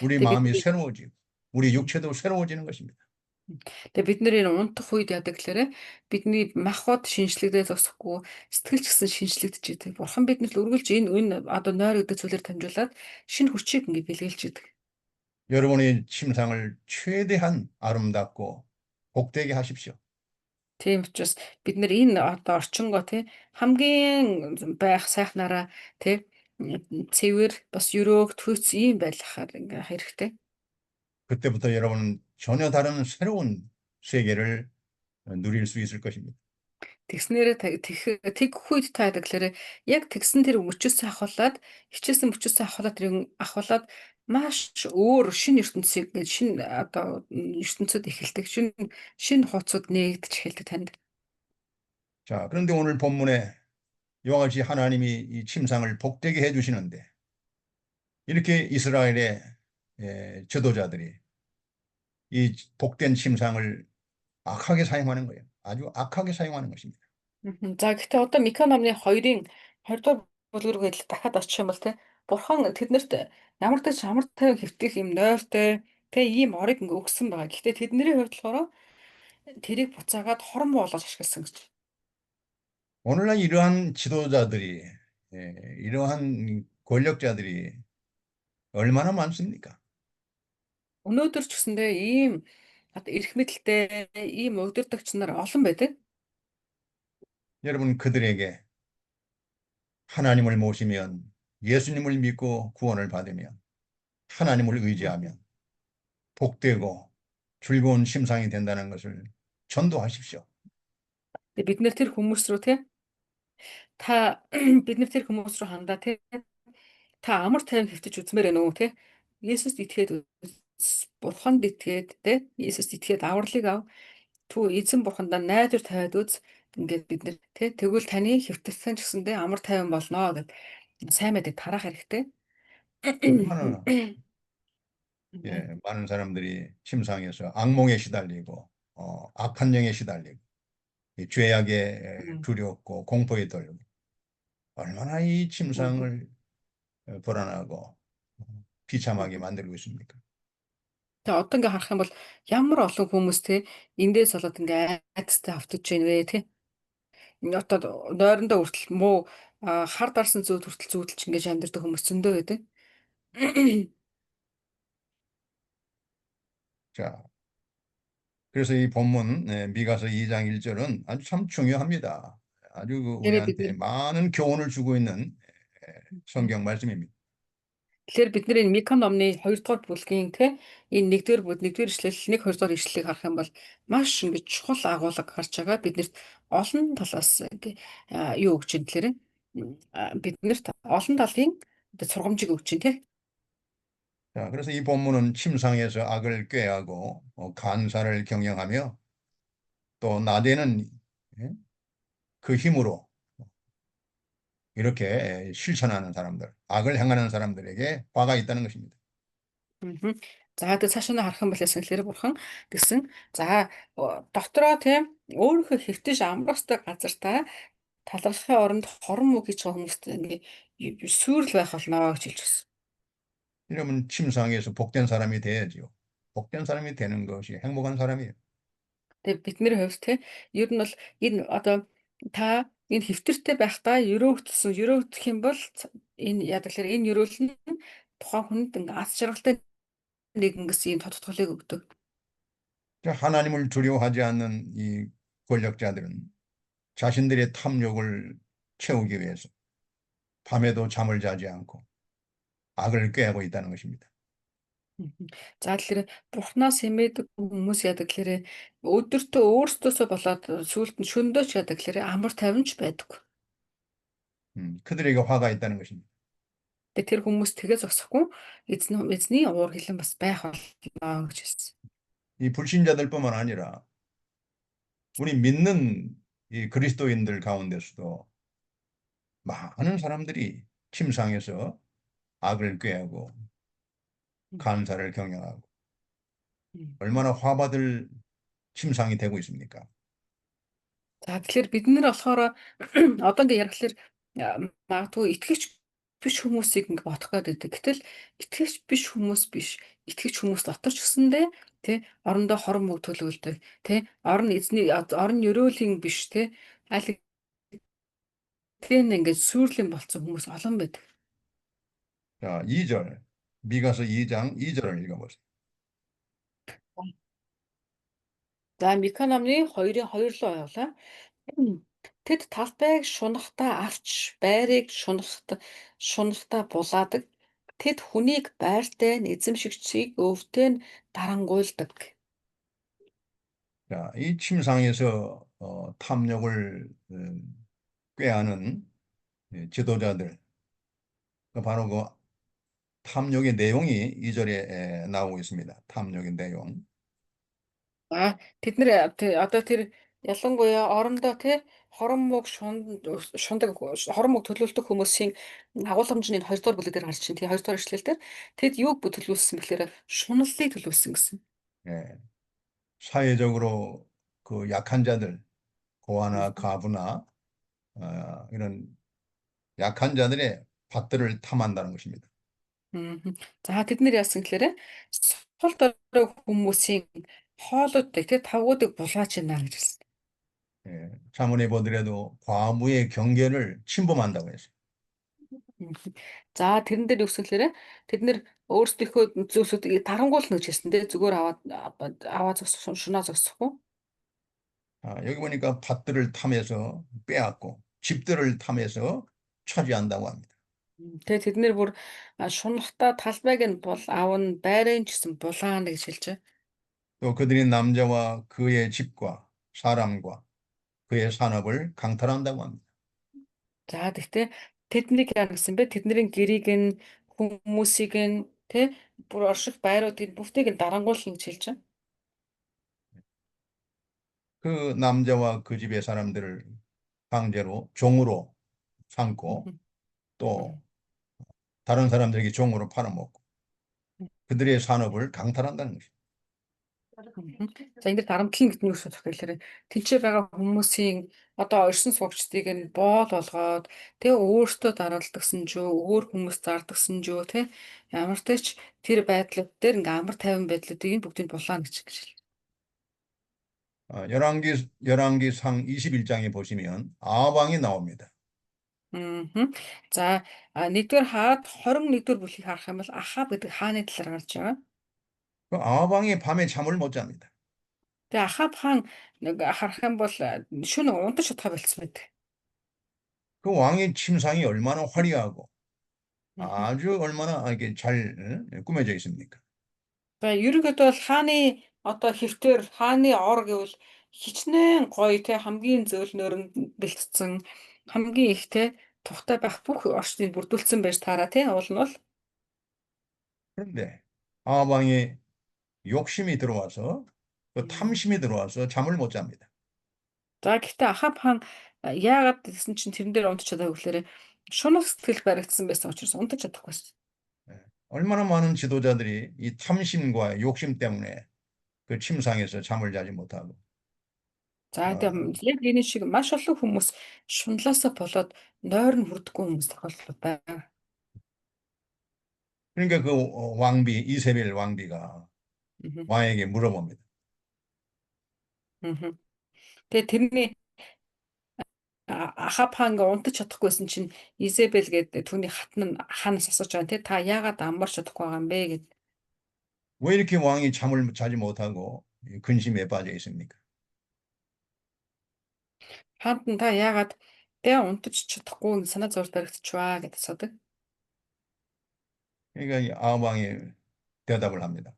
우리 마음이 새로워지고 우리 육체도 새로워지는 것입니다. Тэгээ бид нэр энэ унтах үед яадаг гэхээр бидний махбод шинжлэгдээ зогсохгүй сэтгэл ч гэсэн шинжлэгдэж идэг. Бурхан биднэрт үргэлж энэ одоо нойр гэдэг зүйлээр дамжуулаад шинэ хүчийг ингээ бэлгэлж идэг. 여러분의 침상을 최대한 아름답고 복되게 하십시오. Тийм учраас бид нэр энэ одоо орчингоо тий хамгийн байх сайхнаараа тий цэвэр бас өрөөх төц ийм байлгахаар ингээ хэрэгтэй. 그때부터 여러분은 전혀 다른 새로운 세계를 누릴 수 있을 것입니다. Тэгснээрээ тэгэх үед та яадаг гэхээр яг тэгсэн тэр мөчөөсөө ахуулаад хичээсэн мөчөөсөө ахуулаад маш өөр шинэ ертөнцийг шинэ одоо ертөнцид эхэлдэг шинэ хуудсууд нээгдэж эхэлдэг танд. 자, 그런데 오늘 본문에 이와 같이 하나님이 이 침상을 복되게 해주시는데 이렇게 이스라엘의 지도자들이 이 복된 침상을 악하게 사용하는 거예요. 아주 악하게 사용하는 것입니다. За гэхдээ одоо Мика номны 2-ын 20 дугаар бүлэг рүү дахиад очих юм бол те бурхан тэднэрт ямар ч амар тайван хэвтэх юм нойртой те ийм орыг ингээ өгсөн байгаа. Гэхдээ тэдний хувьд болохоор тэрийг буцаагаад хорн болгож ашигласан гэж. 오늘날 이러한 지도자들이, 이러한 권력자들이 얼마나 많습니까? Өнөөдөр ч гэсэндээ ийм одоо эрх мэдэлтэй ийм удирдагч нар олон байдаг. 여러분 그들에게 하나님을 모시면 예수님을 믿고 구원을 받으면 하나님을 의지하면 복되고 즐거운 심상이 된다는 것을 전도하십시오. Тэгээ бид нэр тэр хүмүүс рүү те та бид нэр тэр хүмүүс рүү хандаа те та амар тайван хэвтэж үзмээр байна уу те Есүст итгээд бурханд итгээд те Есүст итгээд авралыг ав түу эзэн бурхандаа найдвар тавиад үз ингээд бид нэр те тэгвэл таны хэвтэлсэн ч гэсэндээ амар тайван болноо гэд сайн мэдээ тарах хэрэгтэй. 얼마나 많은 사람들이 침상에서 악몽에 시달리고 악한 영에 시달리고 이 죄악에 두렵고 공포에 떨고 얼마나 이 침상을 불안하고 비참하게 만들고 있습니까? Тэгээ одоо ингээ харах юм бол ямар олон хүмүүс те эндээс болоод ингээ айцтай автаж байна вэ те. Энэ одоо нойрондоо хүртэл муу хар дарсан зүүд хүртэл зүүдэлж ингээ амьдэрдэг хүмүүс зөндөө байдаг. 자, 그래서 이 본문 미가서 2장 1절은 아주 참 중요합니다. 아주 Тэгээ бид 우리한테 нэр 많은 교훈을 주고 있는 성경 말씀입니다. Тэгэхээр бид нэр энэ Мика номны 2 дугаар бүлгийн те энэ 1-р ишлэл 1-2 дугаар ишлэлийг харах юм бол маш ингэ чухал агуулга гарч байгаа. Биднэрт олон талаас ингээ юу өгч юм тэгэхээр биднэрт олон талын одоо сургамжийг өгч юм те. 자, 그래서 이 본문은 침상에서 악을 꾀하고 간사를 경영하며 또 나대는 그 힘으로 이렇게 실천하는 사람들, 악을 행하는 사람들에게 화가 있다는 것입니다. За тэгээ цааш нь харах юм бол яасан гэхээр бурхан гэсэн за дотроо тийм өөрийнхөө хэвтэж амрахтай газар та талархахын оронд хорон мөг хийж байгаа хүмүүст ингээ сүйрл байх болно гэж хэлж байна. 이러면 침상에서 복된 사람이 돼야지요. 복된 사람이 되는 것이 행복한 사람이에요. Тэгээ бидний хувьд те ер нь бол энэ одоо та энэ хэвтэртэй байхдаа өрөөгдөх юм бол энэ яа гэхээр энэ өрөөл нь тухайн хүнд ингээ аз жаргалтай нэгэн гэсэн ийм тодтголыг өгдөг. 하나님을 두려워하지 않는 이 권력자들은 자신들의 탐욕을 채우기 위해서 밤에도 잠을 자지 않고 악을 꾀하고 있다는 것입니다. За тэгэхээр бурхнаас хэмээдэг хүмүүс яадаг гэхээр өдөртөө өөрсдөөсөө болоод сүүлд нь шөндөө ч яадаг гэхээр амар тайванч байдаг. 그들에게 화가 있다는 것입니다. Тэгээ тэр хүмүүс тэгээ зогсохгүй эзний уур хилэн бас байх болно гэж хэлсэн. 이 불신자들뿐만 아니라 우리 믿는 이 그리스도인들 가운데서도 많은 사람들이 침상에서 악을 꾀하고 간사를 경영하고 얼마나 화받을 침상이 되고 있습니까? За тэгэхээр бид нэр болохоор одоо ингээ ярихлаар магадгүй итгэж биш хүмүүсийг ингээ бодох гэдэг. Гэтэл итгэгч биш хүмүүс биш. Итгэгч хүмүүс дотор ч гэсэндээ тий орондоо хорон мөг төлөвлөдөг. Тий орон ерөөлийн биш тий аль хэдийн ингээд сүрлэн болцсон хүмүүс олон байдаг. 자, 2절. 미가서 2장 2절을 읽어보세요. За Мика номны 2-ын 2 руу оёолаа. Тэд талбайг шунахдаа авч байрыг шунахдаа булаадаг. Тэд хүнийг байртай нь эзэмшигчийг өвдөө нь дарангуйлдаг. 자, 이 침상에서 탐욕을 꾀하는 지도자들, 바로 그 탐욕의 내용이 2절에 나오고 있습니다. 탐욕의 내용. Тэд нэр одоо тэр ялангуяа орондоо тий хорон мөг шундаг хорон мөг төлөвлөлтөг хүмүүсийн агуулгамжны 2 дугаар бүлэг дээр гарч чинь тий 2 дугаар ишлэл дээр тэд юуг төлөвлөсөн гэхээр шуналлыг төлөвлөсөн гэсэн. 예, 사회적으로 그 약한 자들, 고아나 가부나 이런 약한 자들의 밭들을 탐한다는 것입니다. Мгм. За тэд нэр яасан гэхээр сул дорой хүмүүсийн хоолойдыг тий тавгуудыг булгааж байна гэж хэлсэн. 예, 자문해 보더라도 과무의 경계를 침범한다고 했어요. Мгм. За тэрэн дээр юу гэсэн гэхээр тэд нэр өөрсдийнхөө зүйлсүүдийг дарангуулна гэж хэлсэн тий зүгээр аваад шунаа зогсохгүй. 여기 보니까 밭들을 탐해서 빼앗고 집들을 탐해서 차지한다고 합니다. Тэгээ тэд нэр бүр шунахта талбайг нь бол аавн байрын ч гэсэн булаана гэж хэлж байна. 또 그들이 남자와 그의 집과 사람과 그의 산업을 강탈한다고 합니다. За тэгтээ тэднийг яа гэсэн бэ? Тэдний гэрийг нь хүмүүсийг нь тэ бүр орших байруудыг бүгдийг нь дарангуулна гэж хэлж байна. 그 남자와 그 집의 사람들을 강제로 종으로 삼고 Мгм. 또 다른 사람들에게 종으로 팔아먹고 그들의 산업을 강탈한다는 것입니다. Мгм. За энэ дэр дарамтлын гэдэг нь юу вэ гэхээр тэнцээ байгаа хүмүүсийн одоо оршин суугчдыг нь боол болгоод тэгээ өөртөө дараалдагсан ч юу өөр хүмүүс зардагсан ч юу тэ ямар ч ч тэр байдлууд дээр ингээм амар тайван байдлуудыг нь бүгдийг булаана гэж хэлж. 열왕기상 21장에 보시면 아합왕이 나옵니다. Мгм. За нэгдүгээр хаад 21-р бүлгийг харах юм бол Ахав гэдэг хааны талаар гарч байгаа. 그 아합왕이 밤에 잠을 못 잡니다. Тэгээ Ахав хаан нэг харах юм бол шөнө унтаж чадхаа болцсон байдаг. 그 왕의 침상이 얼마나 화려하고 Мгм. 아주 얼마나 이게 잘 꾸며져 있습니까? За ерөнхийдөө бол хааны одоо хэвтэр хааны ор гэвэл хичнээн гоё те хамгийн зөөлнөр нь бэлтцсэн хамгийн их те тухтай байх бүх орчныг бүрдүүлсэн байж таараа те уул нь бол 그런데 아합왕의 욕심이 들어와서 그 Мгм. 탐심이 들어와서 잠을 못 잡니다. За гэхдээ Ахав хаан яагаад гэсэн чинь тэрэн дээр унтч чадаагүй гэхээр шунал сэтгэл баригдсан байсан учраас унтаж чадахгүй байсан. 예. 얼마나 많은 지도자들이 이 탐심과 욕심 때문에 그 침상에서 잠을 자지 못하고 За 어, тэгээд яг энэ шиг маш олон хүмүүс шунлаасаа болоод нойр нь хүрдэггүй хүмүүс тохиолдол байна. 그러니까 그 왕비 이세벨 왕비가 Мгм. 왕에게 물어봅니다. Мгм. Тэгээд тэрний Ахав хаан ингээ унтаж чадахгүйсэн чинь Изебел гэдэг түүний хатан нь хаанаас асууж байгаа те та яагаад амарч чадахгүй байгаа юм бэ гэд. 왜 이렇게 왕이 잠을 자지 못하고 근심에 빠져 있습니까? Хаанд нь та яагаад тэ унтаж чадахгүй санаа зовж баригдчихваа гэж асуудаг. 그러니까 이 아합 왕이 대답을 합니다.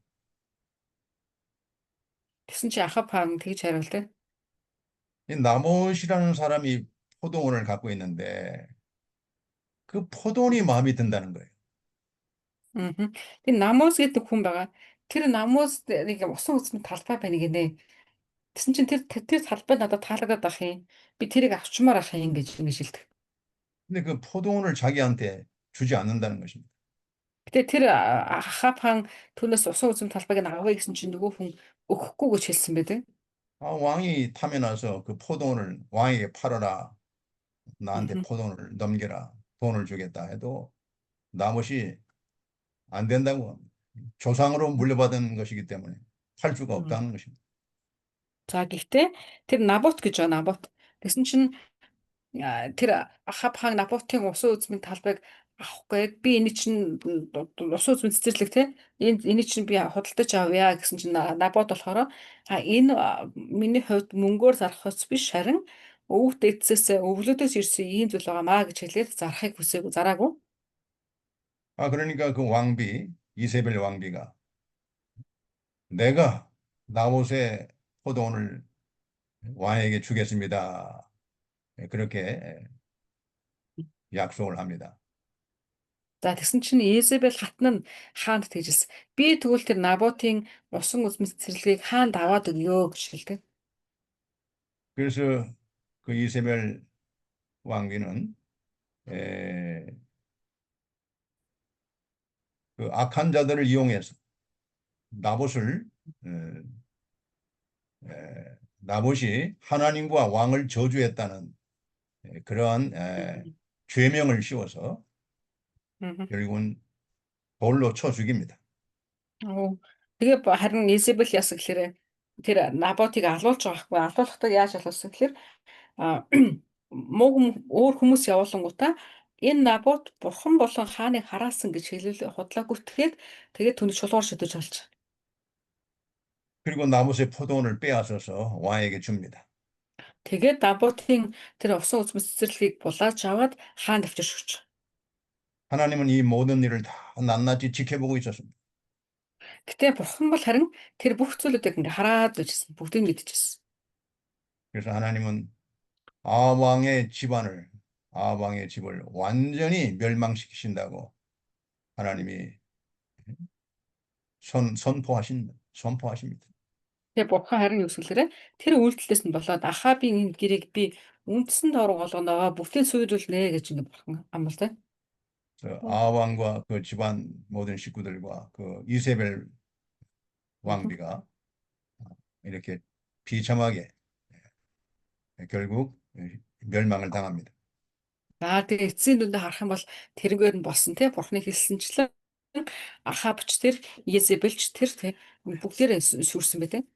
Тэгсэн чи Ахав хаан тэгж хариулдаг. 이 나봇이라는 사람이 포도원을 갖고 있는데 그 포도원이 마음에 든다는 거예요. Аа. Тэгээ намуус гэдэг хүн байгаа. Тэр намуус нэг усан үзмийн талбай байна гинэ. Тэгсэн чинь тэр талбай надад таалагдаад ах юм. Би тэрийг авчмаар ах юм гэж шилдэг. 근데 그 포도원을 자기한테 주지 않는다는 것입니다. Гэтэ тэр Ахав хаан түүнээс усан үзмийн талбайг нь авъя гэсэн чинь нөгөө хүн өгөхгүй гэж хэлсэн байдаг. 왕이 탐해 나서 그 포도원을 왕에게 팔아라. 나한테 Аа. 포도원을 넘겨라. 돈을 주겠다 해도 나봇이 안 된다고 합니다. 조상으로 물려받은 것이기 때문에 할 수가 음. 없다는 것입니다. За гэхдээ тэр Набот гэж байна, Набот. Тэгсэн чинь тэр Ахав хаан Наботын усан үзмийн талбайг авахгүй би энэ чинь усан үзмийн цэцэрлэг те энэ чинь би худалдаж авъя гэсэн чинь Набот болохоор энэ миний хувьд мөнгөөр зарахаас биш харин өвөг дээдсээс өвлөдөөс ирсэн ийм зүйл байгаамаа гэж хэлээд зарахыг хүсээгүй зараагүй. 그러니까 그 왕비, 이세벨 왕비가 내가 나봇의 포도원을 왕에게 주겠습니다. 그렇게 약속을 합니다. За тэгсэн чинь Изебел хатна нь хаанд тэгжсэн. Би тэгвэл тэр Наботын усан үзмэс цэцэрлэгийг хаанд аваад өгөө гэж хэлдэг. 그래서 그 이세벨 왕비는 에, 그 악한 자들을 이용해서 나봇을 에, 나봇이 하나님과 왕을 저주했다는 그러한 죄명을 씌워서 Mhm. 결국은 돌로 쳐 죽입니다. Оо. Тэгээ харин Изебел яасан гэхээр тэр Наботыг алуулж байгаа хгүй. Алуулахдаа яаж алуулсан гэхээр а муу өөр хүмүүс явуулангуудаа энэ Набот бурхан болон хааныг хараасан гэж хэлэл худлаа гүтгээд тэгээд түүнийг шулуур шидэж олж. 그리고 나봇의 포도원을 빼앗아서 왕에게 줍니다. Тэгээд Наботын тэр усан үзмэс цэцэрлэгийг булааж аваад хаанд авчирч. 하나님은 이 모든 일을 다 낱낱이 지켜보고 있었습니다. Гэтэ бурхан бол харин тэр бүх зүйлүүдийг ингээ хараад байжсэн. Бүгдийг мэдчихсэн. 그래서 하나님은 아왕의 집을 완전히 멸망시키신다고 하나님이 선포하십니다. Тэгээ бурхан харин юу гэсэлэрэ тэр үйлдэлээс нь болоод Ахабын энэ гэрээг би үндсэн дорог болгоноогоо бүгдийг сүйрүүлнэ гэж ингээ бурхан амлалтай. 그래서 아왕과 그 집안 모든 식구들과 그 이세벨 왕비가 이렇게 비참하게 결국 멸망을 당합니다. За тэгээ эцсийн дүндээ харах юм бол тэрнгээр нь болсон те бурханы хэлсэнчлэн Ахабч тэр Изебелч тэр те бүгдээрээ сүрсэн байдаг.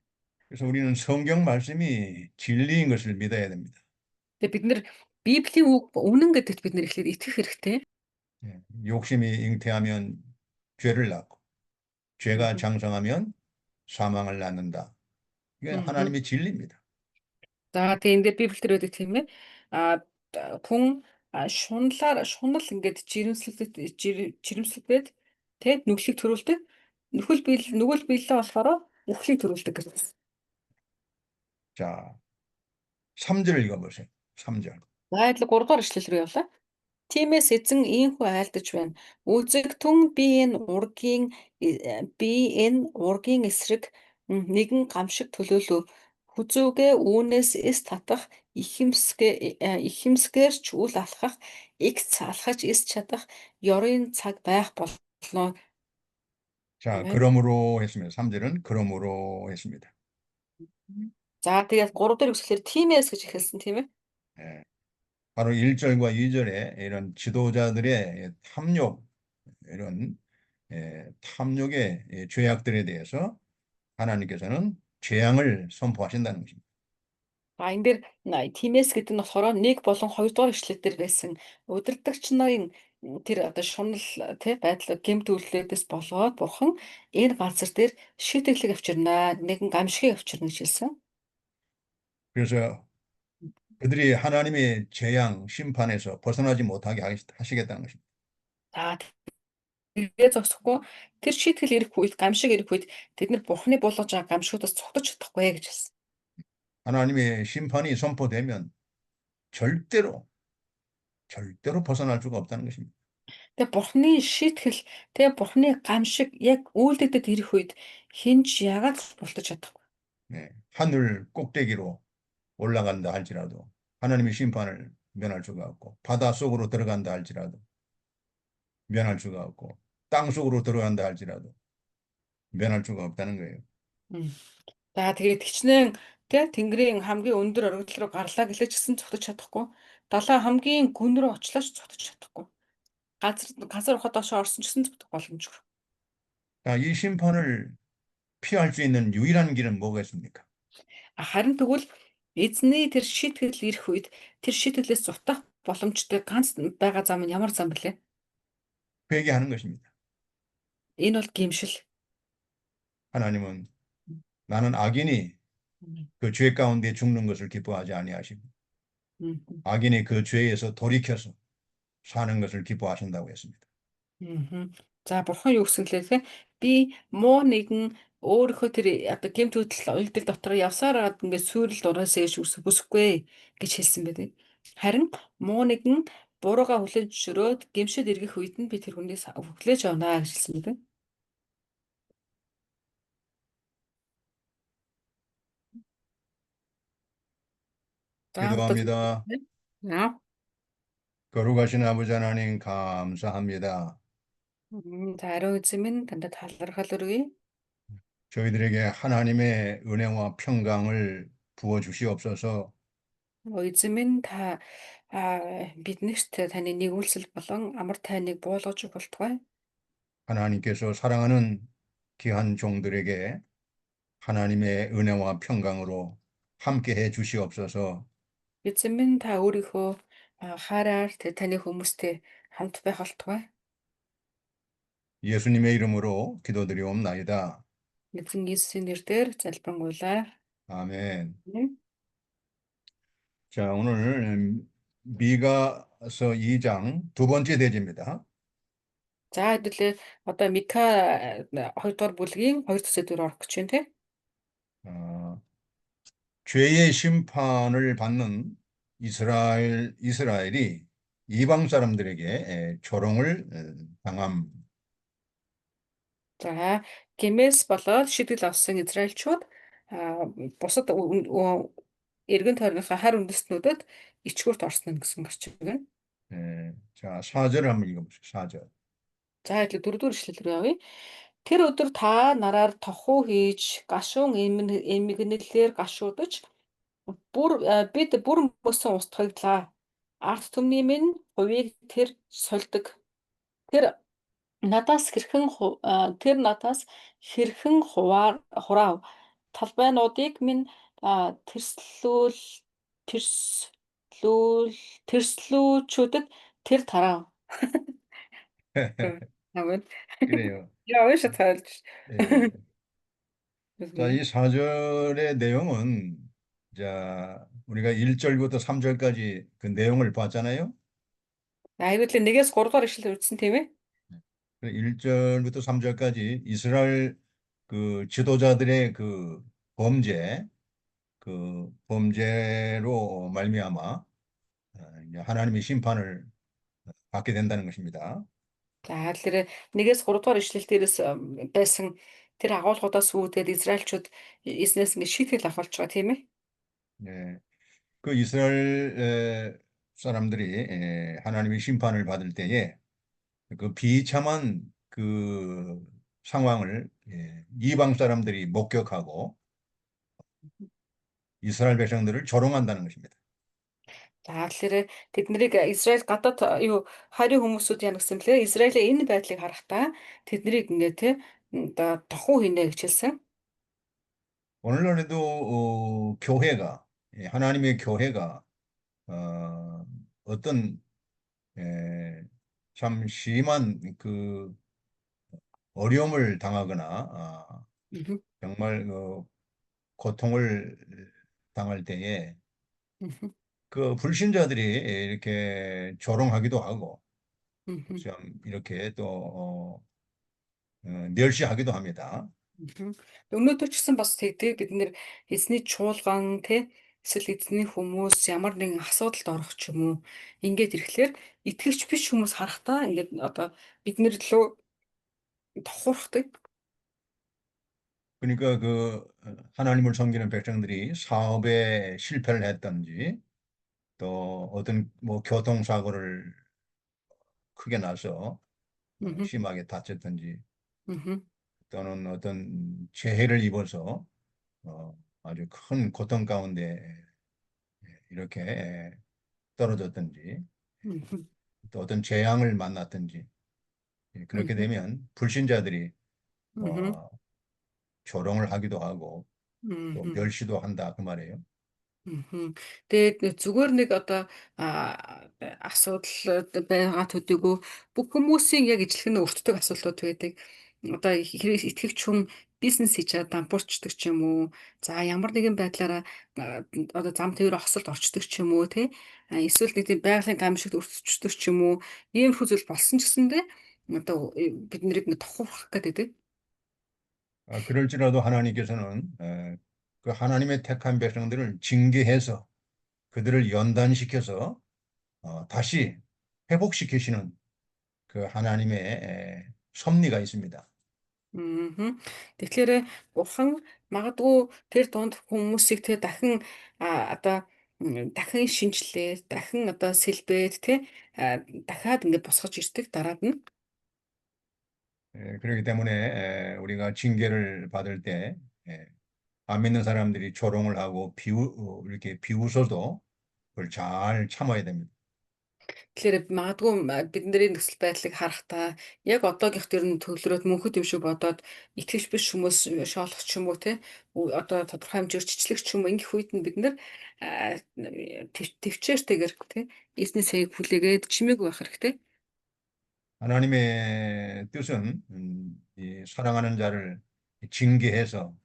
그래서 우리는 성경 말씀이 진리인 것을 믿어야 됩니다. Тэгээ бид нэр Библийн үг үнэн гэдэгт бид нэр ихлээр итгэх хэрэгтэй. 욕심이 잉태하면 죄를 낳고 죄가 장성하면 사망을 낳는다. 이게 하나님의 진리입니다. За тэгээ энэ дээр Библиэлд байдаг тийм ээ. А хүн шунал ингээд жирэмслэгдээд тэ нүглийг төрүүлдэг. Нүгэл биелэлээ болохоор үхлийг төрүүлдэг гэсэн. 자, 3절을 읽어보세요. 3절. За адил 3 дугаар ишлэл рүү явлаа. Тиймээс эзэн ийхүү айлдаж байна. Үзэгтэн би энэ ургийн эсрэг нэгэн гамшиг төлөөлөв. Хүзүүгээ үүнээс эс татах, ихэмсгээр ч үл алхах, эгц алхаж эс чадах ёрын цаг байх болно. 자, Амен. 그러므로 했습니다. 3절은 그러므로 했습니다. За тэгээд 3 дээр үсгээр тиймээс гэж эхэлсэн тийм ээ. 예, 바로 1절과 2절에 이런 지도자들의 탐욕, 이런 탐욕의 죄악들에 대해서 하나님께서는 재앙을 선포하신다는 것입니다. А энэ дээр тиймээс гэдэг нь болохоор 1 болон 2 дугаар ишлэл дээр байсан удирдагч нарын тэр одоо шунал тий байдал гэмт үйлдэлээс болоод бурхан энэ газар дээр шийдэглэг авчирнаа нэгэн гамшигыг авчирна гэж хэлсэн. 그래서 그들이 하나님의 재앙, 심판에서 벗어나지 못하게 하시겠다는 것입니다. За тэгээ зогсохгүй тэр шийтгэл ирэх үед гамшиг ирэх үед тэд нар бурханы болгож байгаа гамшигудаас цогтож чадахгүй гэж хэлсэн. 하나님의 심판이 선포되면 절대로 벗어날 수가 없다는 것입니다. Тэгээ бурханы шийтгэл тэгээ бурханы гамшиг яг үйлдэгдэд ирэх үед хинч ягаад бултаж чадахгүй. 네, 하늘 꼭대기로 올라간다 할지라도 하나님의 심판을 면할 수가 없고 바다 속으로 들어간다 할지라도 면할 수가 없고 땅 속으로 들어간다 할지라도 면할 수가 없다는 거예요. За тэгээд гिचнэн тэ тэнгэрийн хамгийн өндөр оргил руу гарлаа гэлээчсэн цогтож чадахгүй. Далайн хамгийн гүн рүү очлооч цогтож чадахгүй. газар ухаад доошоо орсон ч гэсэн зүгтэх боломжгүй. 자, 이 심판을 피할 수 있는 유일한 길은 뭐겠습니까? Харин тэгвэл эзний тэр шийтгэл ирэх үед тэр шийtгэлээс зутах боломжтой ганц байгаа зам нь ямар зам блэ? 회개하는 것입니다. Энэ бол гэмшил. 하나님은 나는 악인이 그 죄 가운데 죽는 것을 기뻐하지 아니하시고 Мгм. 악인이 그 죄에서 돌이켜서 사는 것을 기뻐하신다고 했습니다. Мгм. За бурхан юу гэсэн лээ те? Би муу нэгэн өөрийнхөө тэр одоо гэмт хөдөл уйлдэл дотор явсаар аваад ингээд сүйрэл дураасаа иш бүсэхгүй гэж хэлсэн байдаг. Харин муу нэгэн бурууга хүлээн зөвшөөрөөд гэмшид эргэх үед нь би тэр хүнээс хүлээж авнаа гэж хэлсэн байдаг. За одоо 기도합니다. яа. 거룩하신 아버지 하나님 감사합니다. За ариун эзэн минь танд талархал өргөе. 저희들에게 하나님의 은혜와 평강을 부어 주시옵소서. Эзэн минь та биднэрт таны нэгүүлсэл болон амар тайныг буулгаж өгөх болтугай. 하나님께서 사랑하는 귀한 종들에게 하나님의 은혜와 평강으로 함께 해 주시옵소서. Эзэн минь та өөрийнхөө хайраар таны хүмүүстэй хамт байх болтугай. 예수님의 이름으로 기도드리옵나이다. Эзэн Иесусийн нэрээр залбирanгуйлаа. 아멘. Мм. 자, 오늘 미가서 2장 두 번째 대지입니다. За хэдүүлээ одоо Мика 2 дугаар бүлгийн 2 төсөө орох гэж байна те. 어, 죄의 심판을 받는 이스라엘이 이방 사람들에게 조롱을 당함. За гэмээс болоод шийтгэл авсан израильчууд бусад эргэн тойрныхаа хар үндэстнүүдэд ичгүүрт орсон гэсэн гарчиг байна. 자, 4절 한번 읽어보세요. 4절. За хэдүүлээ дөрөвдүгээр ишлэл рүү явъя. Тэр өдөр та нараар тохуу хийж гашуун эмгэнэлээр гашуудаж бид бүрэн бөсөн устгаглаа. Арт түмний минь хувийг тэр сольдог. Тэр тэр надаас хэрхэн хураав. Талбайнуудыг минь тэрслүүл тэрслүүл тэрслүүчүүдэд тэр тарав. Намайг 그래요. яавь шатайлж. 예. 자, 이 4절의 내용은 자, 우리가 1절부터 3절까지 그 내용을 봤잖아요. Айгуудлаа 1-ээс 3 дугаар ишлэл үзсэн тийм ээ. 1절부터 3절까지 이스라엘 그 지도자들의 그 범죄, 그 범죄로 말미암아 이제 하나님의 심판을 받게 된다는 것입니다. За тэгэхээр 1-ээс 3 дугаар ишлэл дээрээс байсан тэр агуулгуудаас үүдээд израильчууд эзнээс ингэ шийтгэл авах болж байгаа тийм ээ. 네. 그 이스라엘 사람들이 하나님의 심판을 받을 때에 그 비참한 그 상황을 이방 사람들이 목격하고 이스라엘 백성들을 조롱한다는 것입니다. За тэгэхээр тэд нарыг Израиль гадаад юу хайрын хүмүүсүүд яа гэсэн блэ? Израилийн энэ байдлыг харахтаа тэд нарыг ингээ те оо тохуу хийнэ гэж хэлсэн. 오늘날에도 교회가 하나님의 교회가 어떤 참 심한 그 어려움을 당하거나 Мгм. 정말 고통을 당할 때에 Мгм. 그 불신자들이 이렇게 조롱하기도 하고 Мгм. 참 이렇게 또 멸시하기도 합니다. Мгм. Өнөөдөр ч гэсэн бас тэгдэг бид нэр эзний чуулган те эсвэл эзний хүмүүс ямар нэгэн асуудалд орох ч юм уу ингээд ирэхлээр итгэвч биш хүмүүс харахтаа ингээд одоо биднэр лөө тохуурхдаг. 그러니까 그 하나님을 섬기는 백성들이 사업에 실패를 했든지 또 어떤 뭐 교통사고를 크게 나서 Мгм. 심하게 다쳤든지 Мгм. 또는 어떤 재해를 입어서 아주 큰 고통 가운데 이렇게 떨어졌든지 Мгм. 또 어떤 재앙을 만났든지 그렇게 음. 되면 불신자들이 음. 어, 조롱을 하기도 하고 또 음. 멸시도 한다 그 말이에요. Мгм. Тэгээд зүгээр нэг одоо асуудал байгаа төдийгүй бүх хүмүүсийн яг ижлэх нь өртдөг асуудлууд байдаг. Одоо хэрэг итгэгч хүн бизнес хийж чад дампуурчдаг ч юм уу. За ямар нэгэн байдлаараа одоо зам тээврээ хосолд орчдөг ч юм уу тий. Эсвэл нэг тийм байгалийн гамшигт өртчихдөг ч юм уу. Иймэрхүү зүйл болсон ч гэсэндээ одоо бид нарыг нэг тохиурах гэдэг. 그럴지라도 하나님께서는 그 하나님의 택한 백성들을 징계해서 그들을 연단시켜서 다시 회복시키시는 그 하나님의 섭리가 있습니다. Мгм. Тэгэхээр бурхан магадгүй тэр дунд хүмүүсийг тэ дахин одоо дахин шинжлээ, дахин одоо сэлбээд тэ дахиад ингээд босгож ирдэг дараад нь. 그렇기 때문에 우리가 징계를 받을 때 안 믿는 사람들이 조롱을 하고 이렇게 비웃어도 그걸 잘 참아야 됩니다. Тэгэхээр магадгүй бидний нөхцөл байдлыг харахтаа яг одоогийнх төр нь төвлөрөөд мөнхөд юм шиг бодоод итгэж биш хүмүүс шоолох ч юм уу те одоо тодорхой хэмжээр чичлэх ч юм уу ингэх үед нь бид нар төвчээртэйгэр те эзний sayыг хүлээгээд чимээгүй байх хэрэгтэй. 하나님의 뜻은 이 사랑하는 자를 징계해서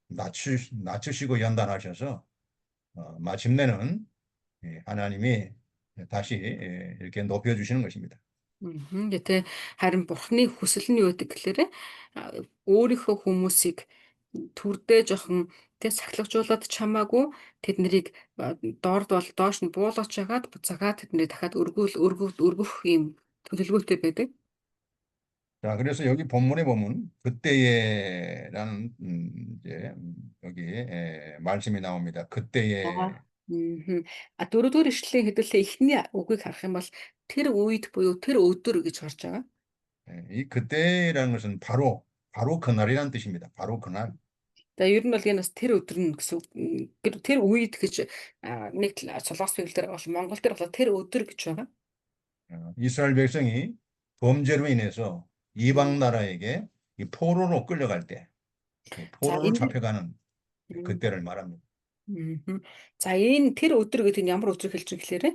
낮추시고 연단하셔서 마침내는 하나님이 다시 이렇게 높여주시는 것입니다. Гэтэ харин бурхны хүсэл нь юу гэдэг гэхээр өөрийнхөө хүмүүсийг түрдээ жохон тэг сахилгажуулаад чамаагүй тэд нарыг доорд бол доош нь буулгаж хагаад буцаагаад тэднийг дахиад өргөх юм төлөвлөгөөтэй байдаг. 자, 그래서 여기 본문에 보면 그때에라는 이제 여기 말씀이 나옵니다. Аа. 그때에 Мгм. Дөрөвдүгээр ишлэлийн хэдүүлээ эхний үгийг харах юм бол тэр үед буюу тэр өдөр гэж гарч байгаа. 이 그때라는 것은 바로 그날이라는 뜻입니다. 바로 그날. За ер нь бол энэ бас тэр өдөр нь гэсэн үг. Тэр үед гэж нэг цулгаас хэвлэлээр бол Монгол дээр бол тэр өдөр гэж байгаа. 이스라엘 백성이 범죄로 인해서 Мгм. 이방 나라에게 이 포로로 끌려갈 때, 이 За 포로로 энэ 잡혀가는 Мгм. 그때를 말합니다. Мгм. За энэ тэр өдөр гэдэг нь ямар өдрийг хэлж байгаа гэхээр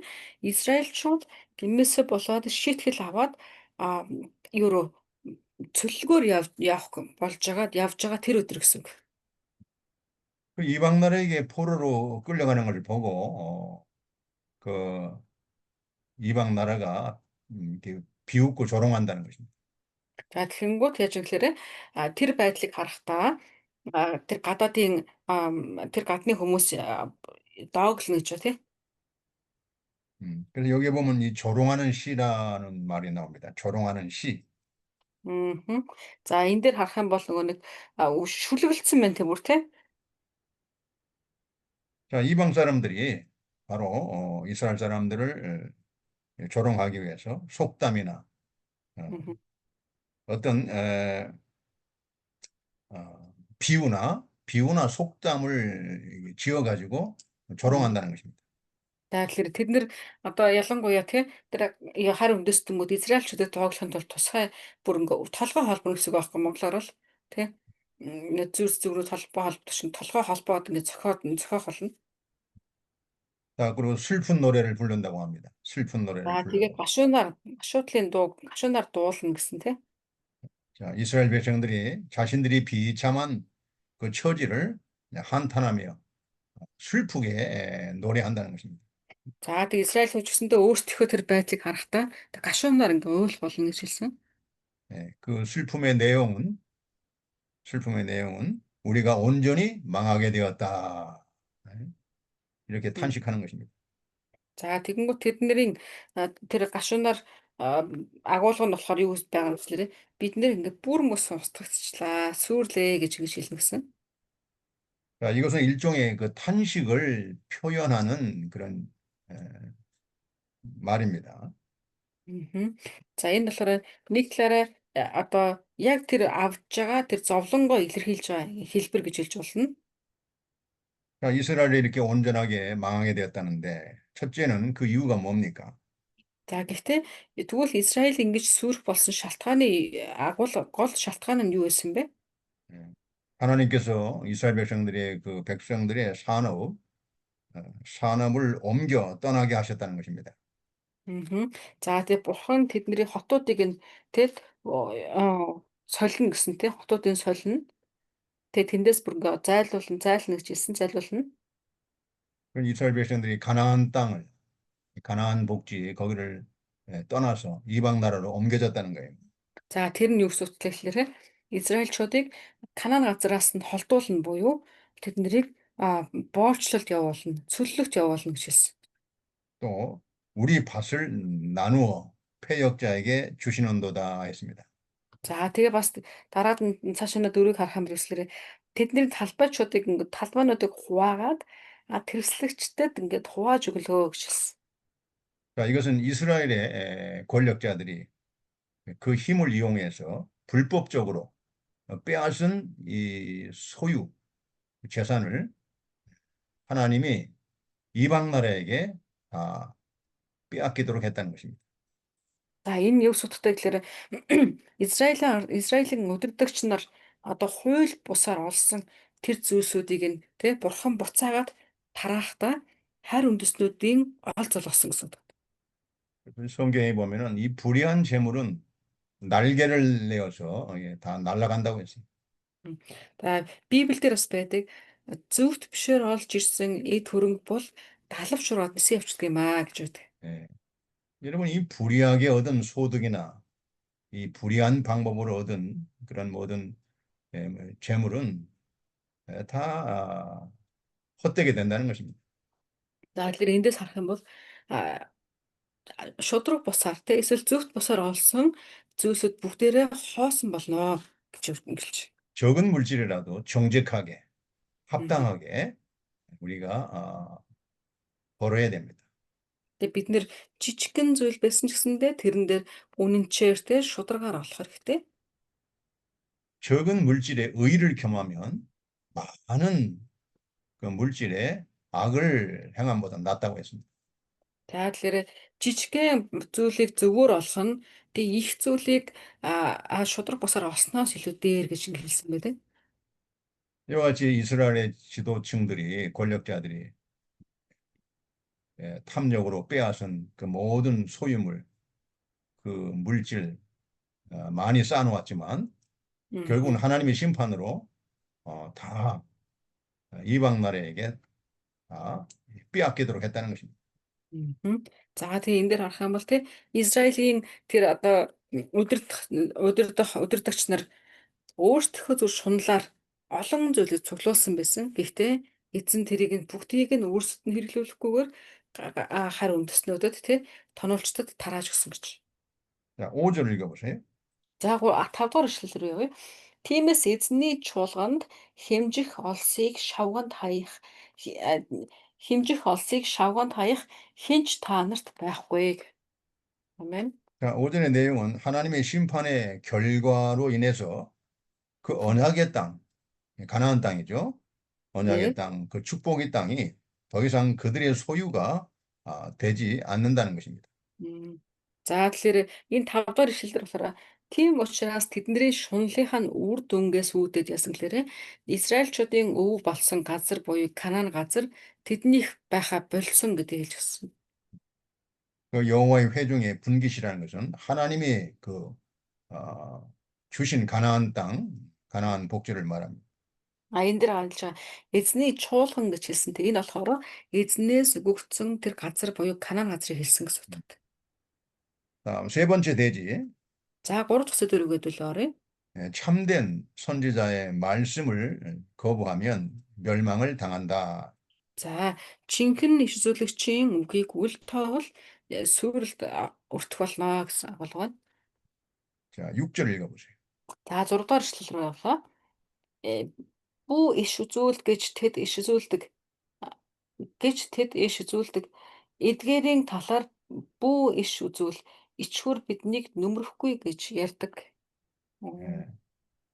Израильчууд гимнэсэ болоод шийтгэл аваад а юу руу цөллөгөөр явах болж байгаад явж байгаа тэр өдөр гэсэн үг. 그 이방 나라에게 포로로 끌려가는 것을 보고 그 이방 나라가 이렇게 비웃고 조롱한다는 것입니다. За тэгэнгүүт яаж юм гэхээр тэр байдлыг харахтаа тэр гадаадын тэр гадны хүмүүс дооглоно гэж байна тий. 그래서 여기에 보면 이 조롱하는 씨라는 말이 나옵니다. 조롱하는 씨. Мгм. За энэ дээр харах юм бол нөгөө нэг шүлгэлцсэн байна тийм үр тий. 자, 이방 사람들이 바로 이스라엘 사람들을 조롱하기 위해서 속담이나 어, Мгм. 어떤 비유나 속담을 지어가지고 Мгм. 조롱한다는 것입니다. За тэгэхээр тэд нэр одоо ялангуяа тий тэр харь үндэстнүүд Израильчүүдэд тоглохын тулд тусгай бүр ингээ толгой холбоно гэсэн үг байхгүй монголоор бол тий зүрс зүрүү толгой холбооч толгой холбоод ингээ зохиох болно. 자, 그리고 슬픈 노래를 부른다고 합니다. 슬픈 За 노래를 тэгээд 불러요. гашуудлаар дуулна гэсэн тий. 자, 이스라엘 백성들이 자신들이 비참한 그 처지를 한탄하며 슬프게 노래한다는 것입니다. За тэгээд Израиль хүн ч гэсэндээ өөрсдийнхөө тэр байдлыг харахтаа гашуунаар ингээ уйл болно гэж хэлсэн. 그 슬픔의 내용은 우리가 온전히 망하게 되었다. 이렇게 탄식하는 것입니다. За тэгэнгүүт тэднэрийн тэр гашуунаар агуулга нь болохоор юу гэж байгаа юм гэхээр бид нэр ингээ бүр мөс устгацчлаа, сүрлээ гэж хэлнэ гэсэн. 자, 이것은 일종의 그 탄식을 표현하는 그런 에, 말입니다. Мгм. За энэ болохоор нэг талаараа одоо яг тэр авж байгаа тэр зовлонгоо илэрхийлж байгаа хэлбэр гэж хэлж болно. 자, 이스라엘이 이렇게 온전하게 망하게 되었다는데 첫째는 그 이유가 뭡니까? За гэхдээ тэгвэл Израиль ингэж сүрэх болсон шалтгааны гол шалтгаан нь юу байсан бэ? 예. 하나님께서 이스라엘 백성들의 그 백성들의 산업을 옮겨 떠나게 하셨다는 것입니다. Мгм. За тэгээ бурхан тэдний хотуудыг нь тэг солино гэсэн тэг хотуудын солино. Тэгээ тэндээс бүр ингээ зайлуулна гэж хэлсэн зайлуулна. 그런 이스라엘 백성들이 가나안 땅을 가나안 복지 거기를 떠나서 이방 나라로 옮겨졌다는 거예요. За тэр нь юу гэсэн утгатай гэхээр Израильчуудыг Канаан газраас нь холдуулна буюу тэднийг боолчлолд явуулна, цөллөгт явуулна гэж хэлсэн. 또 우리 밭을 나누어 패역자에게 주시는도다 했습니다. За тэгээ бас дараад нь цааш нь дөрөв харах юм хэрэгслээрээ тэдний талбайчуудыг ингээ талбайнуудыг хуваагаад тэрслэгчдэд ингээд хувааж өглөө гэж хэлсэн. 자, 이것은 이스라엘의 권력자들이 그 힘을 이용해서 불법적으로 빼앗은 이 소유, 재산을 하나님이 이방 나라에게 빼앗기도록 했다는 것입니다. За энэ юу судалтай гэхээр Израилийн удирдагч нар одоо хууль бусаар олсон тэр зүйлсүүдийг нь тэ бурхан буцаагаад тарахдаа харь үндэстнүүдийн ол золгосон гэсэн үг. 성경에 보면은 이 불의한 재물은 날개를 내어서 다 날아간다고 했어요. За Библиэлд бас байдаг зөвхт бишээр олж ирсэн эд хөрөнгө бол далав шураад нисэн явчихдаг юм аа гэж байдаг. 예. 여러분, 이 불의하게 얻은 소득이나 이 불의한 방법으로 얻은 그런 모든 재물은 다 헛되게 된다는 것입니다. За тэгэхээр эндээс харах юм бол а, шудраг бусаар те эсвэл зөвхт бусаар олсон зүйлсүүд бүгдээрээ хоосон болно гэж хэлж. 적은 물질이라도 정직하게, Мгм. 합당하게 우리가 벌어야 됩니다. Тэгээ бид нэр жижигхэн зүйл байсан ч гэсэндээ тэрэн дээр үнэнчээр те шударгаар олох хэрэгтэй. 적은 물질에 의를 겸하면 많은 그 물질에 악을 행함보다 낫다고 했습니다. Тэгэхээр жижигхэн зүйлийг зөвөр олох нь тэг их зүйлийг шудраг бусаар олсноос илүү дээр гэж хэлсэн байдаг. 이와 같이 이스라엘의 지도층들이 권력자들이 탐욕으로 빼앗은 그 모든 소유물, 그 물질 많이 쌓아놓았지만 결국은 하나님의 심판으로 다 이방 나라에게 다 빼앗기도록 했다는 것입니다. Мгм. За тэгээ энэ дээр харах юм бол те Израилийн тэр одоо удирдагч нар өөрсдийнхөө зүр шунлаар олон зүйлийг цуглуулсан байсан. Гэхдээ эзэн тэрийг нь бүгдийг нь өөрсдөд нь хэрэглүүлэхгүйгээр харь үндэстнүүдэд те тоноолчдод тарааж өгсөн гэж. 자, 5절 읽어보세요. За 5 дугаар эшлэл рүү явъя. Тиймээс эзний чуулганд хэмжих олсыг шавганд хаях хи- а, хэмжих олсыг шавганд хаях хинч та нарт байхгүй. Амен. 자, 5절의 내용은 하나님의 심판의 결과로 인해서 그 언약의 땅, 가나안 땅이죠. 언약의 네. 땅, 그 축복의 땅이 더 이상 그들의 소유가 되지 않는다는 것입니다. Мм. За тэгэхээр энэ 5 дахь ишлэлдэр болохоор тийм учраас тэдний шунлынхаа нь үр дүнгээс үүдээд яасан гэхээр Израильчуудын өв болсон газар буюу Канаан газар тэднийх байха болсон гэдгийг хэлж өгсөн. 그 여호와의 회중의 분깃이라는 것은 하나님이 그 주신 가나안 땅, 가나안 복지를 말합니다. Энэ дэр хаалж байгаа эзний чуулган гэж хэлсэнтэй энэ болохоор эзнээс өгөгдсөн тэр газар буюу Канаан газрыг хэлсэн гэсэн утгатай. 다음 세 번째 대지, За 3 дахь сэдвэр өгөөдөл оръё. 참된 선지자의 말씀을 거부하면 멸망을 당한다. За жинхэнэ иш зүйлэгчийн үгийг үл тоовол сүрэлд өртөх болно гэсэн агуулга байна. 자, 6절 읽어보세요. За 6 дугаар эшлэл рүү явлаа. Бүү иш үзүүл гэж тэд иш үзүүлдэг. Эдгээрийн талаар бүү иш үзүүл ичхүр биднийг нүмерхгүй гэж ярьдаг. 예.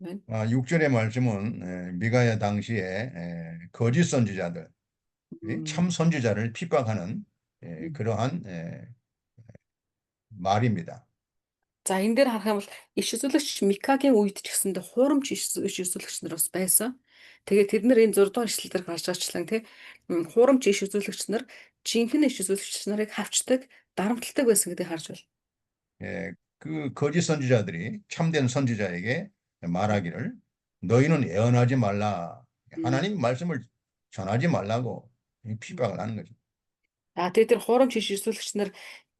Мэн. 6절의 말씀은 미가야 당시에 거짓 선지자들, 참 선지자를 핍박하는 그러한 말입니다. За энэ дээр харах юм бол иш үзүүлэгч Микагийн үед ч гэсэндээ хуурамч иш үзүүлэгч нар бас байсан. Тэгээд тэд нар энэ 6 дугаар эшлэл дээр гарч байгаачлан тий хуурамч иш үзүүлэгч нар жинхэнэ иш үзүүлэгч нарыг хавчдаг, дарамтлагдаг байсан гэдгийг харж байна. 예, 그 거짓 선지자들이 참된 선지자에게 말하기를 너희는 예언하지 말라. 음. 하나님 말씀을 전하지 말라고 핍박을 하는 거죠. А тэгээд тэр хуурамч иш үзүүлэгч нар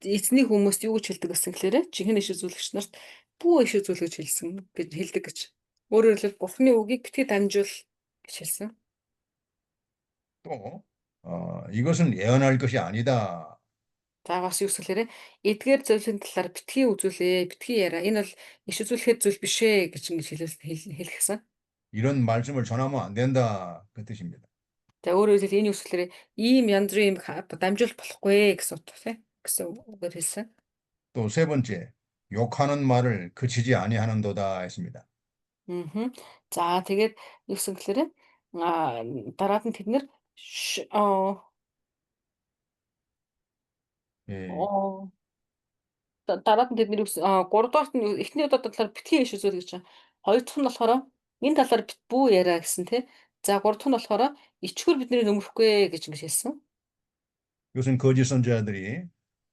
эзний хүмүүст юу гэж хэлдэг гэсэн гэхээр жинхэнэ иш үзүүлэгч нарт бүү иш үзүүлэгч хэлсэн гэж хэлдэг гэж. Өөрөөр хэлбэл Бурхны үгийг битгий дамжуул гэж хэлсэн. 또 이것은 예언할 것이 아니다. За бас юу гэхээр эдгээр зөвлөлийн талаар битгий үзүүлээ, битгий яриа. Энэ бол иш үзүүлэхэд зүйл биш ээ гэж ингэж хэлэхсэн. 이런 말씀을 전하면 안 된다. 그 뜻입니다. За өөрөөр хэлбэл энэ юу гэхээр ийм янз бүрийн дамжуулах болохгүй гэсэн утга тийм гэсэн үгээр хэлсэн. 또 세 번째, 욕하는 말을 그치지 아니하는도다 했습니다. Аа. За тэгээд юу гэсэн гэхээр дараад нь тэд нэр 예, оо дараад нь тэдний 3 дугаарт нь эхний удаа талаар битгий иш үзүүл гэж байна. Хоёр дахь нь болохоор энэ талаар бит бүү яриа гэсэн тий. За 3 дахь нь болохоор ичгүр бидний нөмөрөхгүй гэж ингэж хэлсэн. 이것은 거짓 선지자들이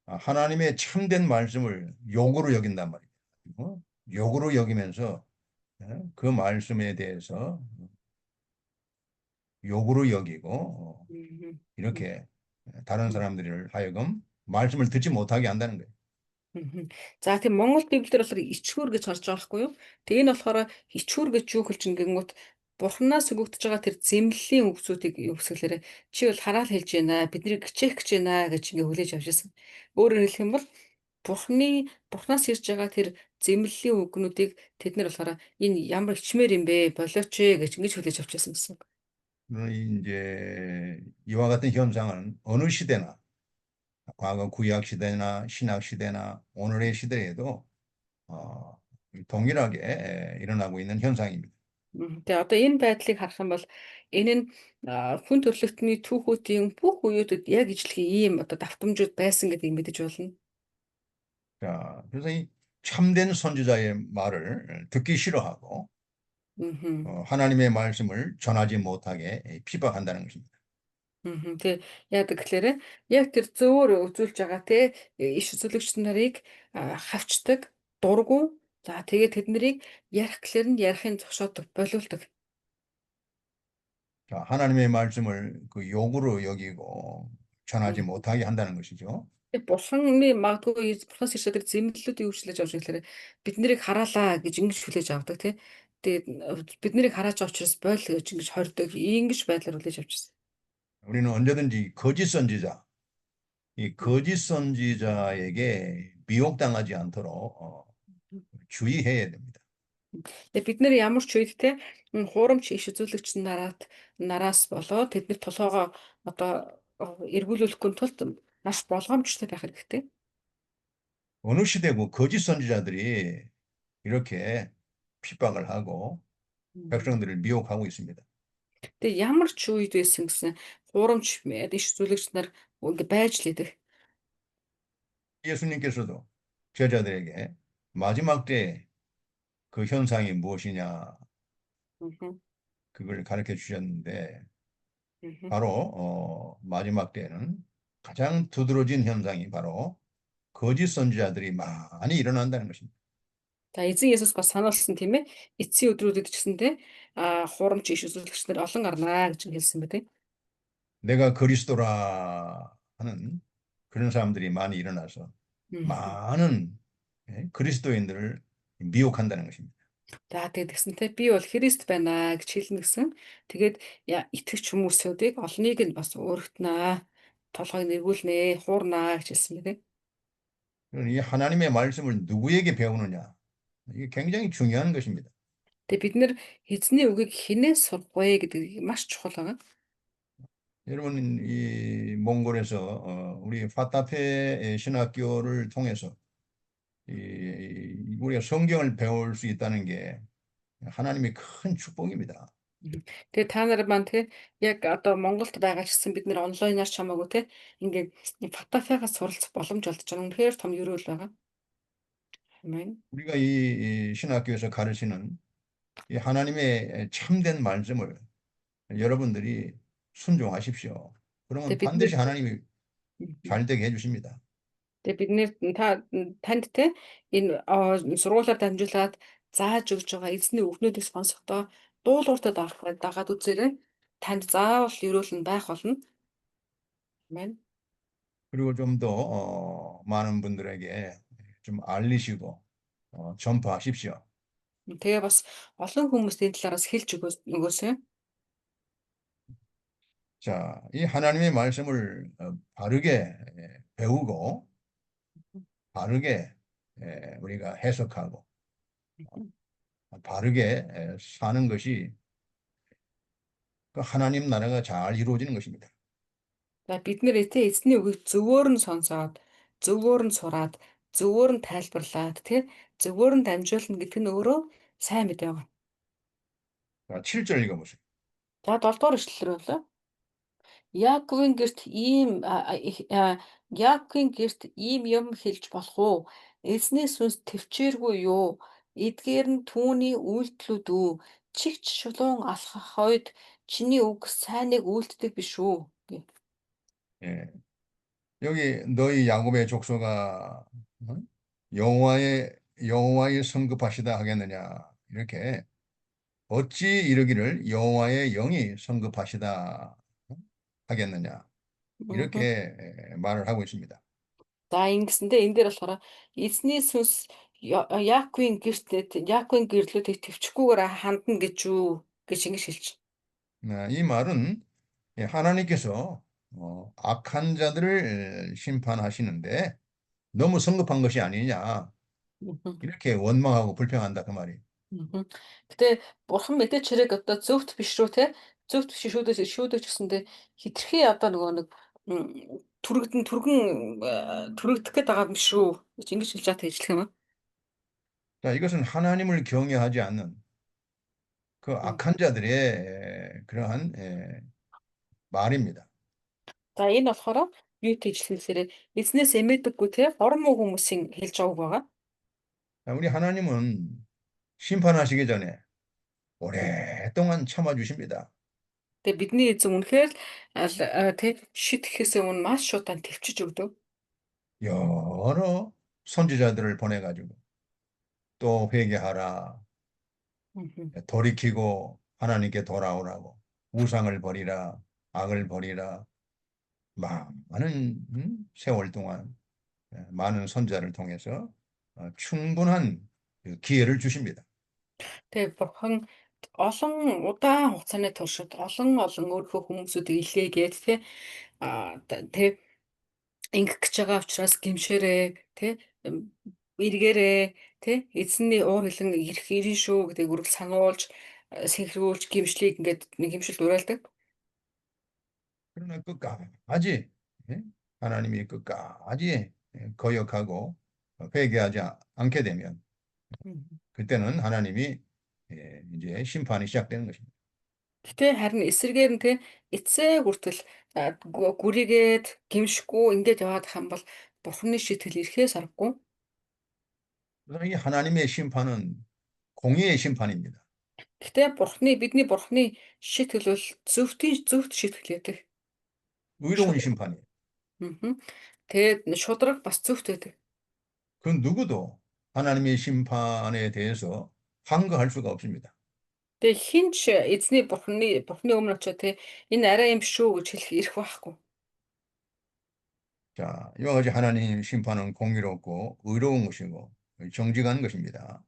하나님의 참된 말씀을 욕으로 여긴단 말이에요. 욕으로 여기면서 그 말씀에 대해서 욕으로 여기고 음. 이렇게 다른 음. 사람들을 하여금 말씀을 듣지 못하게 한다는 거예요. Мгм. За тийм Монгол Библиэр болохоор ичхүр гэж харж байгаа байхгүй юу? Тэгээ энэ болохоор ичхүр гэж юу хэлж ингэнгүүт Бурханаас өгөгдөж байгаа тэр зэмлэлийн үгсүүдийг юу гэсгэлээр чи бол хараал хэлж байна, биднийг гिचээх гэж байна гэж ингээ хүлээж авч ирсэн. Өөрөөр хэлэх юм бол Бурханаас ирж байгаа тэр зэмлэлийн үгнүүдийг тэд нар болохоор энэ ямар ичмээр юм бэ? Болооч ээ гэж ингэж хүлээж авч ирсэн гэсэн үг. 이제 이와 같은 현상은 어느 시대나 과거 구약 시대나 신약 시대나 오늘의 시대에도 어, 동일하게 일어나고 있는 현상입니다. Тэгээ одоо энэ байдлыг харах юм бол энэ нь хүн төрөлхтний түүхүүдийн бүх үеүүдэд яг ижлэгийн ийм одоо давтамжууд байсан гэдгийг мэдэж болно. 자, 그래서 이 참된 선지자의 말을 듣기 싫어하고 Мгм. 하나님의 말씀을 전하지 못하게 핍박한다는 것입니다. Тэгээ яадаг гэхээр яг тэр зөвөр үзүүлж байгаа те иш үзүүлэгч нарыг хавчдаг, дургу. За тэгээ тэд нарыг ярих гэхлээр нь ярихын зогсоодог, болиулдаг. 자, 하나님의 말씀을 그 욕으로 여기고 전하지 못하게 한다는 것이죠. Тэгээ бурханы магадгүй бурханаас ирж байгаа зэмлэлүүд юу хүлээж авч ирэхээр бид нарыг хараалаа гэж ингэж хүлээж авдаг тий. Тэгээд бид нарыг харааж байгаа учраас бойл гэж ингэж хордог ингэж байдлаар хүлээж авч ирсэн. 우리는 언제든지 거짓 선지자, 이 거짓 선지자에게 미혹당하지 않도록 주의해야 됩니다. Тэгээд бид нэр ямар ч үед те хуурамч иш үзүүлэгч нараас болоод тэдний толгоогоо одоо эргүүлүүлэхгүй тулд маш болгоомжтой байх хэрэгтэй. 어느 시대고 거짓 선지자들이 이렇게 핍박을 하고 백성들을 미혹하고 있습니다. Тэгээд ямар ч үед байсан гэсэн хуурамч иш үзүүлэгч нар ингэ байж л идэг. 예수님께서도 제자들에게 마지막 때 그 현상이 무엇이냐 Мгм. 그걸 가르쳐 주셨는데 Мгм. 바로 마지막 때에는 가장 두드러진 현상이 바로 거짓 선지자들이 많이 일어난다는 것입니다. За эзэн Есүс бас санаалсан тийм ээ. Эцсийн өдрүүдэд ч гэсэндээ хуурамч иш үзүүлэгч нар олон гарнаа гэж хэлсэн байдаг. 내가 그리스도라 하는 그런 사람들이 많이 일어나서 Мгм. 많은 그리스도인들을 미혹한다는 것입니다. За тэгээд тэгсэнтэй би бол Христ байна гэж хэлнэ гэсэн. Тэгээд итгэж хүмүүсүүдийг олныг нь бас өөрөгднөө. Толгойг нэргүүлнэ, хуурнаа гэж хэлсэн байдаг. 이 하나님의 말씀을 누구에게 배우느냐 이게 굉장히 중요한 것입니다. Тэгээд бид нэр эзний үгийг хинээс сурах вэ гэдэг маш чухал байгаа. 여러분 이 몽골에서 우리 파타페 신학교를 통해서 우리가 성경을 배울 수 있다는 게 하나님의 큰 축복입니다. Тэгээд та нар маань те яг одоо Монголд байгаа ч гэсэн бид нэр онлайнаар ч хамаагүй те ингээд фотофигаас суралцах боломж олж байгаа. Үнэхээр том өрөөл байгаа. 아멘. 우리가 이 신학교에서 가르치는 이 하나님의 참된 말씀을 여러분들이 순종하십시오. 그러면 Тэгээ бид нэр 반드시 하나님이 잘 되게 해주십니다. тэгээ бид нэр танд те энэ сургуулаар дамжуулаад зааж өгж байгаа эзний үгнүүдийг сонсохдоо дуулууртад дагаад үзээрэй. Танд заавал өрөөлн байх болно. 아멘. 그리고 좀 더 많은 분들에게 좀 알리시고 전파하십시오. Тэгээ бас олон хүмүүст энэ талаараас хэлж өгөөсэй. 자, 이 하나님의 말씀을 바르게 배우고 바르게 우리가 해석하고 바르게 사는 것이 그 하나님 나라가 잘 이루어지는 것입니다. За бид нэр тэ эзний үгийг зөвөөр нь сонсоод, зөвөөр нь сураад, зөвөөр нь тайлбарлаад, тэ зөвөөр нь дамжуулна гэдэг нь өөрөө сайн мэдээ байна. 자, 7절 읽어보세요. За 7 дугаар эшлэл рүү болоо. Яаковын гэрт ийм Яаковын гэрт ийм юм хэлж болох уу? Эзний сүнс төвчээргүй юу? Эдгээр нь түүний үйлдэлүүд үү? Чигч шулуун алхах хойд чиний үг сайныг үйлддэг биш үү? 예. 여기 너희 야곱의 족속아 어? 여호와의 성급하시다 하겠느냐 이렇게 어찌 이르기를 여호와의 영이 성급하시다 하겠느냐 Мгм. 이렇게 말을 하고 있습니다. За ингэсэндээ энэ дээр болохоор эзний сүнс Яаковын гэрлүүдийг төвчгүйгээр хандна гэж үү гэж ингэж хэлж 이 말은 하나님께서 악한 자들을 심판하시는데 너무 성급한 것이 아니냐 байна. 이렇게 원망하고 불평한다 그 말이. Мгм. Гэтэ бурхан мэдээч хэрэг одоо зөвхт биш рүү те зөвхт биш шүүдэж гэсэндээ хитрхи одоо нөгөө нэг түрэгдэх гээд байгаа юм биш үү гэж ингэж хэлж байгаа хэлэх юм аа. 자, 이것은 하나님을 경외하지 않는 그 Мгм. 악한 자들의 그러한 말입니다. За энэ болохоор юу гэж хэлэхээр эзнээс эмээдэггүй те хорон муу хүмүүсийн хэлж байгааг байгаа. 자, 우리 하나님은 심판하시기 전에 오랫동안 참아주십니다. Тэгээ бидний эзэн үнэхээр тэг шитгэхээс өмнө маш шудаан төвчж өгдөг. 여러 선지자들을 보내가지고 또 회개하라, Мгм. 돌이키고 하나님께 돌아오라고, 우상을 버리라, 악을 버리라, 많은 세월 동안 많은 선지자를 통해서 충분한 그 기회를 주십니다. Тэгээ бурхан олон удаан хугацааны туршид олон өөрийнхөө хүмүүсүүдийг илгээгээд тэг ингэх гэж байгаа учраас гимшээрээ тэ эргээрээ тэ эзний уур хилэн ирнэ шүү гэдэг үргэлж сануулж сэнхрүүлж гимшлийг ингээд нэг гимшилд уриалдаг. 그러나 끝까지 하나님이 끝까지 거역하고 회개하지 않게 되면 그때는 하나님이 이제 심판이 시작되는 것입니다. Гэтэ харин эсрэгээр нь тэ эцээ хүртэл гүрийгээд гимшихгүй ингээд яваад хам бол бурхны шийтгэл ирэхээс аргагүй. 그래서 이 하나님의 심판은 공의의 심판입니다. Гэтэ бидний бурхны шийтгэл бол зөвхт шийтгэл байдаг. 의로운 Шудраг. 심판이에요. Тэгээд шудраг бас зөвхт байдаг. 그 누구도 하나님의 심판에 대해서 항거할 수가 없습니다. Тэгээ хинч эзний бурхны өмнө очиод те энэ арай юм шүү гэж хэлэх эрх байхгүй. 자, 이와 같이 하나님 심판은 공의롭고 의로운 것이고 정직한 것입니다.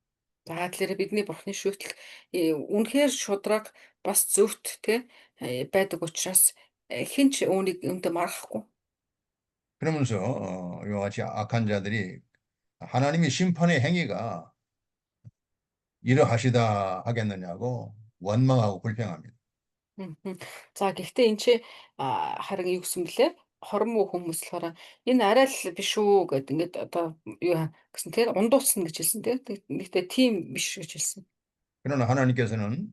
За тэгэхээр бидний бурхны шүүхэл үнэхээр шудраг бас зөвхт те байдаг учраас хинч үүнийг өмдө маргахгүй. 그러면서 이와 같이 악한 자들이 하나님의 심판의 행위가 이러하시다 하겠느냐고 원망하고 불평합니다. Мгм. За гэхдээ эн чи харин юу гэсэн бэлээ? Хорон муу хүмүүс болохоор энэ арай л биш үү гэд ингээд одоо юу гэсэн тэр ундууцна гэж хэлсэн тийм. Гэхдээ тийм биш гэж хэлсэн. 그러나 하나님께서는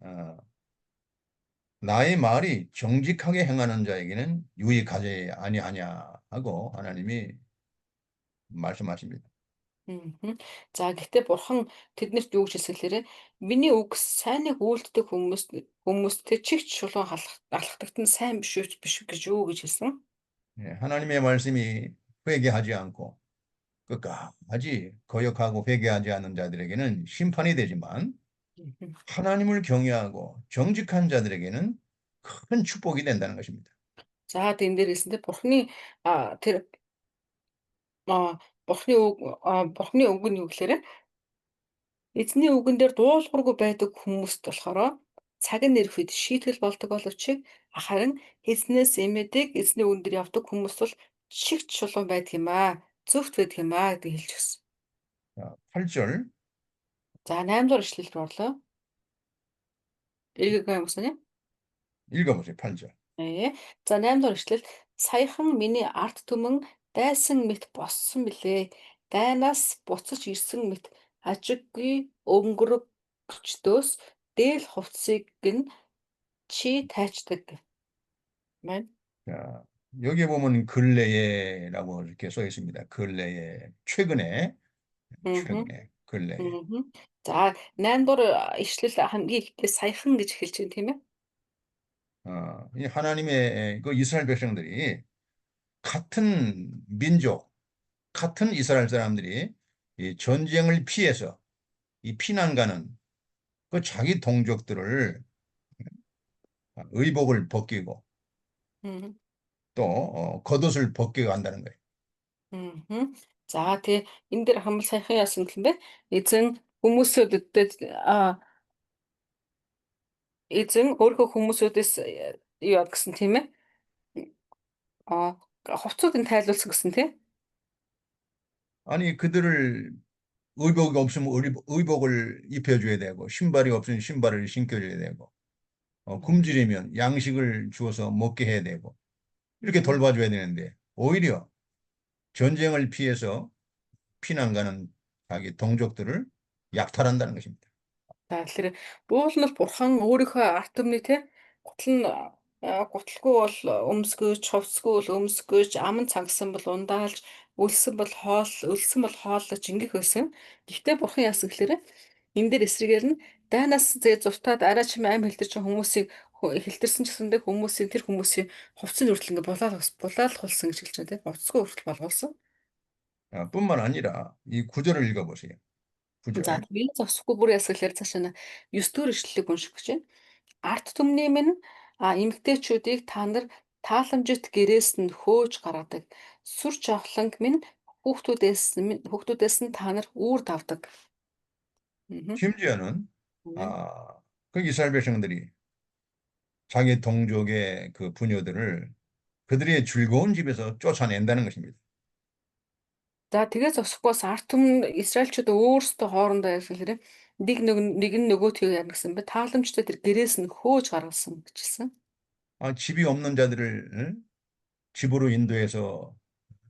나의 말이 정직하게 행하는 자에게는 유익하지 아니하냐 하고 하나님이 말씀하십니다. Мгм. За гэхдээ бурхан тэднэрт юу гэж хэлсэн гэхээр миний үг сайныг үйлддэг хүмүүст тэр чигт шулуун алхахтагт нь сайн биш гэж юу гэж хэлсэн. 예, 하나님의 말씀이 회개하지 않고 끝까지 거역하고 회개하지 않는 자들에게는 심판이 되지만 Мгм. 하나님을 경외하고 정직한 자들에게는 큰 축복이 된다는 것입니다. За энэ дээр хэлсэнтэй тэр бурхны бурхны үг нь юу гэхээр эзний үгэн дээр дуулуургүй байдаг хүмүүст болохоор цаг нь ирэх үед шийтгэл болдог боловч харин эзнээс эмээдэг эзний үгэн дээр явдаг хүмүүс бол шигт чулуун байдаг юм аа. Зөвхт байдаг юм аа гэдэг хэлж өгсөн. 자, 8절 За 8 дугаар эшлэл рүү орлоо. Эргээд гайхсан юм. 읽어보세요. 8절. Ээ. За 8 дугаар эшлэл саяхан миний арт түмэн дайсан мэт боссон билээ. Дайнаас буцаж ирсэн мэт ажиггүй өнгөрөгчдөөс дээл хувцсыг нь чи тайчдаг байна. 자, 여기에 보면 근래에라고 이렇게 써 있습니다. 근래에, 최근에, Мгм. 최근에, 근래에. Мгм. За 8 дугаар ишлэл хамгийн ихдээ саяхан гэж эхэлж байна тийм ээ. 이 하나님의 그 이스라엘 백성들이 같은 민족, 같은 이스라엘 사람들이 이 전쟁을 피해서 이 피난 가는 그 자기 동족들을 의복을 벗기고 Мгм. 또 겉옷을 벗기고 한다는 거예요. Мгм. За тэгээ энэ дээр хамгийн саяхан яасан гэх юм бэ? Эзэн хүмүүсүүдэд эзэн өөрийнхөө хүмүүсүүдээс юу яад гэсэн тийм ээ? Аа хувцсуудыг тайлуулсан гэсэн тийм. 아니 그들을 의복이 없으면 의복을 입혀줘야 되고 신발이 없으면 신발을 신겨줘야 되고 굶주리면 양식을 주어서 먹게 해야 되고 이렇게 음. 돌봐줘야 되는데 오히려 전쟁을 피해서 피난 가는 자기 동족들을 약탈한다는 것입니다. За тэгэхээр уул нь бурхан өөрийнхөө арт түмний те гутал нь гуталгүй бол өмсгөөч, хувцсгүй бол өмсгөөч, аман цангасан бол ундаалж, өлсөн бол хооллож ингэх байсан. Гэхдээ бурхан яасан гэхээр энэ дээр эсрэгээр нь дайнаас зугтаад арай чим аим хэлтэрсэн хүмүүсийг хэлтэрсэн ч гэсэндээ тэр хүмүүсийн хувцсыг хүртэл ингээ булаалхуулсан гэж хэлж байгаа тийм. Хувцсгүй хүртэл болгосон. 뿐만 아니라 이 구절을 읽어보세요. За 9절. тэгээ зогсохгүй бүр ясаг хэлээр цаашаа 9 дугаар ишлэлийг унших гэж байна. Арт түмний минь эмэгтэйчүүдийг та нар тааламжит гэрээс нь хөөж гаргадаг. Сүр жавхланг минь хүүхдүүдээс нь та нар үүр давдаг. Мгм. 심지어는 Амен. 아, 그 이스라엘 백성들이 자기 동족의 그 부녀들을 그들의 즐거운 집에서 쫓아낸다는 것입니다. За тэгээ зогсохгүй арт түмэн Израильчууд өөрсдөө хоорондоо ялгал нэг нь нөгөөтгөө яана гэсэн бэ? Тааламжтай тэр гэрээс нь хөөж гаргасан гэжсэн. 집이 없는 자들을 집으로 인도해서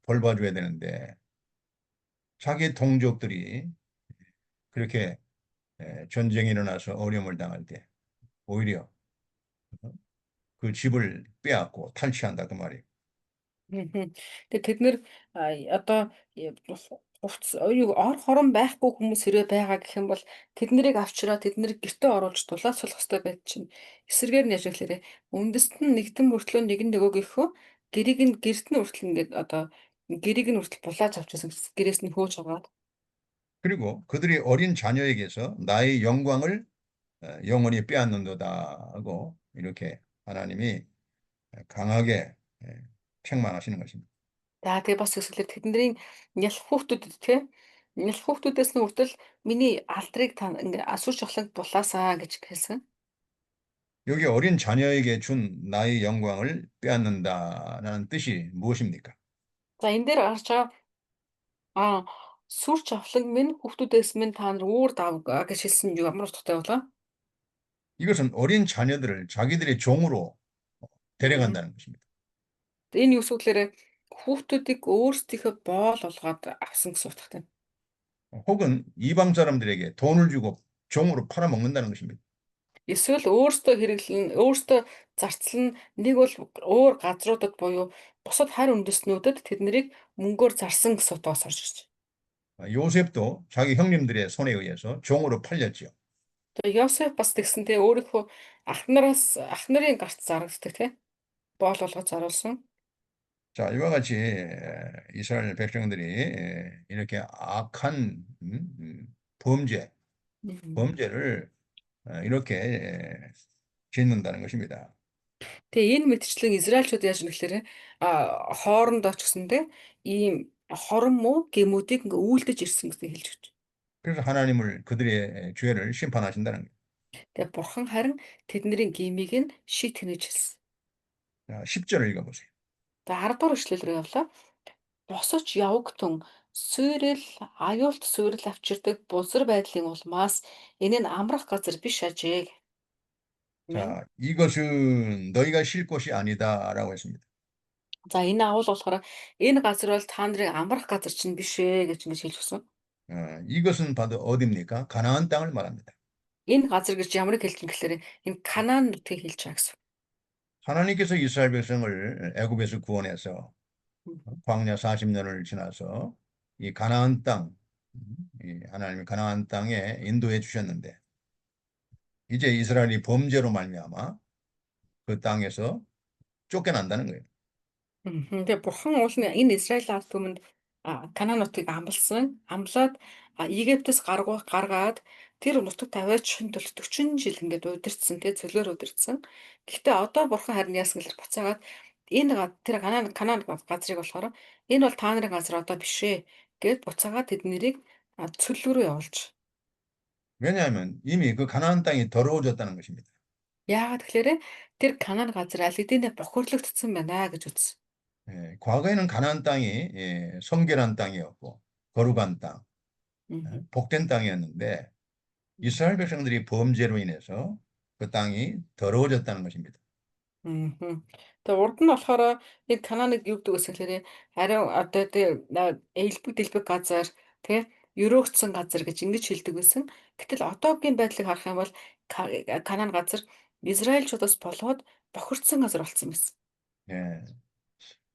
돌봐줘야 되는데 자기 동족들이 그렇게 전쟁이 일어나서 어려움을 당할 때 오히려 그 집을 빼앗고 탈취한다 그 말이에요. Мгм. Тэгээ тэд нэр одоо ор хорон байхгүй хүмүүс хэрэг байгаа гэх юм бол тэднийг авчраа тэднийг гэртээ оруулж дулаалцуулах хэрэгтэй байд чинь. Эсвэргээр нь яж гэхээр үндэст нь нэгдэн мөртлөө нэг нь нөгөөгийнхөө гэрт нь хүртэл ингээд одоо гэрийг нь хүртэл булааж авчихсан гэрээс нь хөөж аваад. 그리고 그들이 어린 자녀에게서 나의 영광을 영원히 빼앗는도다 하고 이렇게 하나님이 강하게 책망하시는 것입니다. За тэгээ бас эсвэл тэдний нялх хүүхдүүдэд те нялх хүүхдүүдээс нь хүртэл миний алдрыг та ингээ асууж авахлаг дулаасаа гэж хэлсэн. 여기 어린 자녀에게 준 나의 영광을 빼앗는다라는 뜻이 무엇입니까? За энэ дээр гарч байгаа сүр жавхлаг минь хүүхдүүдээс минь та нар үүр давга гэж хэлсэн юу ямар утгатай болоо? 이것은 어린 자녀들을 자기들의 종으로 Мгм. 데려간다는 것입니다. Энэ юу гэхээр хүүхдүүдийг өөрсдийнхөө боол болгоод авсан гэсэн утгатай. 혹은 이방 사람들에게 돈을 주고 종으로 팔아먹는다는 것입니다. Эсвэл өөрсдөө зарцлан нэг бол өөр газруудад буюу бусад харь үндэстнүүдэд тэднийг мөнгөөр зарсан гэсэн утгаас орж ирж байна. 요셉도 자기 형님들의 손에 의해서 종으로 팔렸지요. Тэгээ Йосеф бас тэгсэн те өөрийнхөө ах нарын гарт зарагддаг те. Боол болгож заруулсан. 자, 이와 같이 이스라엘 백성들이 이렇게 악한 범죄, Мгм. 범죄를 이렇게 짓는다는 것입니다. Тэгээ энэ мэтчлэн Израильчууд яаж юм гэхээр хоорондоо ч гэсэндээ ийм хорон муу гэмүүдийг ингээ үйлдэж ирсэн гэсэн хэлж өгч. 그래서 하나님을 그들의 죄를 심판하신다는 거예요. Тэгээ бурхан харин тэдний гэмийг нь шийт хэнэж хэлсэн. 자, 10절을 읽어보세요. За 10 дугаар эшлэл рүү явлаа. Босож явагтун суурил аюулт суурил авчирдаг бузар байдлын улмаас энэ нь амрах газар биш ажээ. Амен. 자, 이것은 너희가 쉴 곳이 아니다라고 했습니다. За энэ агуул болохоор энэ газар бол та нарын амрах газар чинь биш ээ гэж ингэж хэлж өгсөн. 이것은 바로 어디입니까? 가나안 땅을 말합니다. Энэ газар гэж ямарыг хэлж юм гэхээр энэ Канаан нутгийг хэлж байгаа гэсэн. 하나님께서 이스라엘 백성을 애굽에서 구원해서 음. 광야 40년을 지나서 이 가나안 땅, 하나님이 가나안 땅에 인도해 주셨는데 이제 이스라엘이 범죄로 말미암아 그 땅에서 쫓겨난다는 거예요. Тэгээ бурхан уул нь энэ Израиль ард түмэнд Канаан нутгийг амлаад Египтээс гаргаад тэр нутагт аваачихын тулд 40 жил ингээд удирдсан тий цөлөөр удирдсан. Гэхдээ одоо бурхан харин яасан гэхээр буцаагаад тэр Канаан газрыг болохоор энэ бол та нарын газар одоо биш ээ гэд буцаагаад тэднийг цөл рүү явуулж. 왜냐하면 이미 그 가나안 땅이 더러워졌다는 것입니다. Яагаад тэгэхээр тэр Канаан газар аль хэдийнэ бохирлогдсон байна гэж үзсэн. 과거에는 가나안 땅이 성결한 땅이었고 거룩한 땅, 음. 복된 땅이었는데 이스라엘 백성들이 범죄로 인해서 그 땅이 더러워졌다는 것입니다. Мгм. Тэгээ урд нь болохоор энэ Кананыг юу гэдэг вэ гэхээр ариун одоо элбэг дэлбэг газар тий өрөөгдсөн газар гэж ингэж хэлдэг байсан. Гэтэл одоогийн байдлыг харах юм бол Канаан газар Израильчуудаас болоод бохирдсан газар болсон байсан. 예,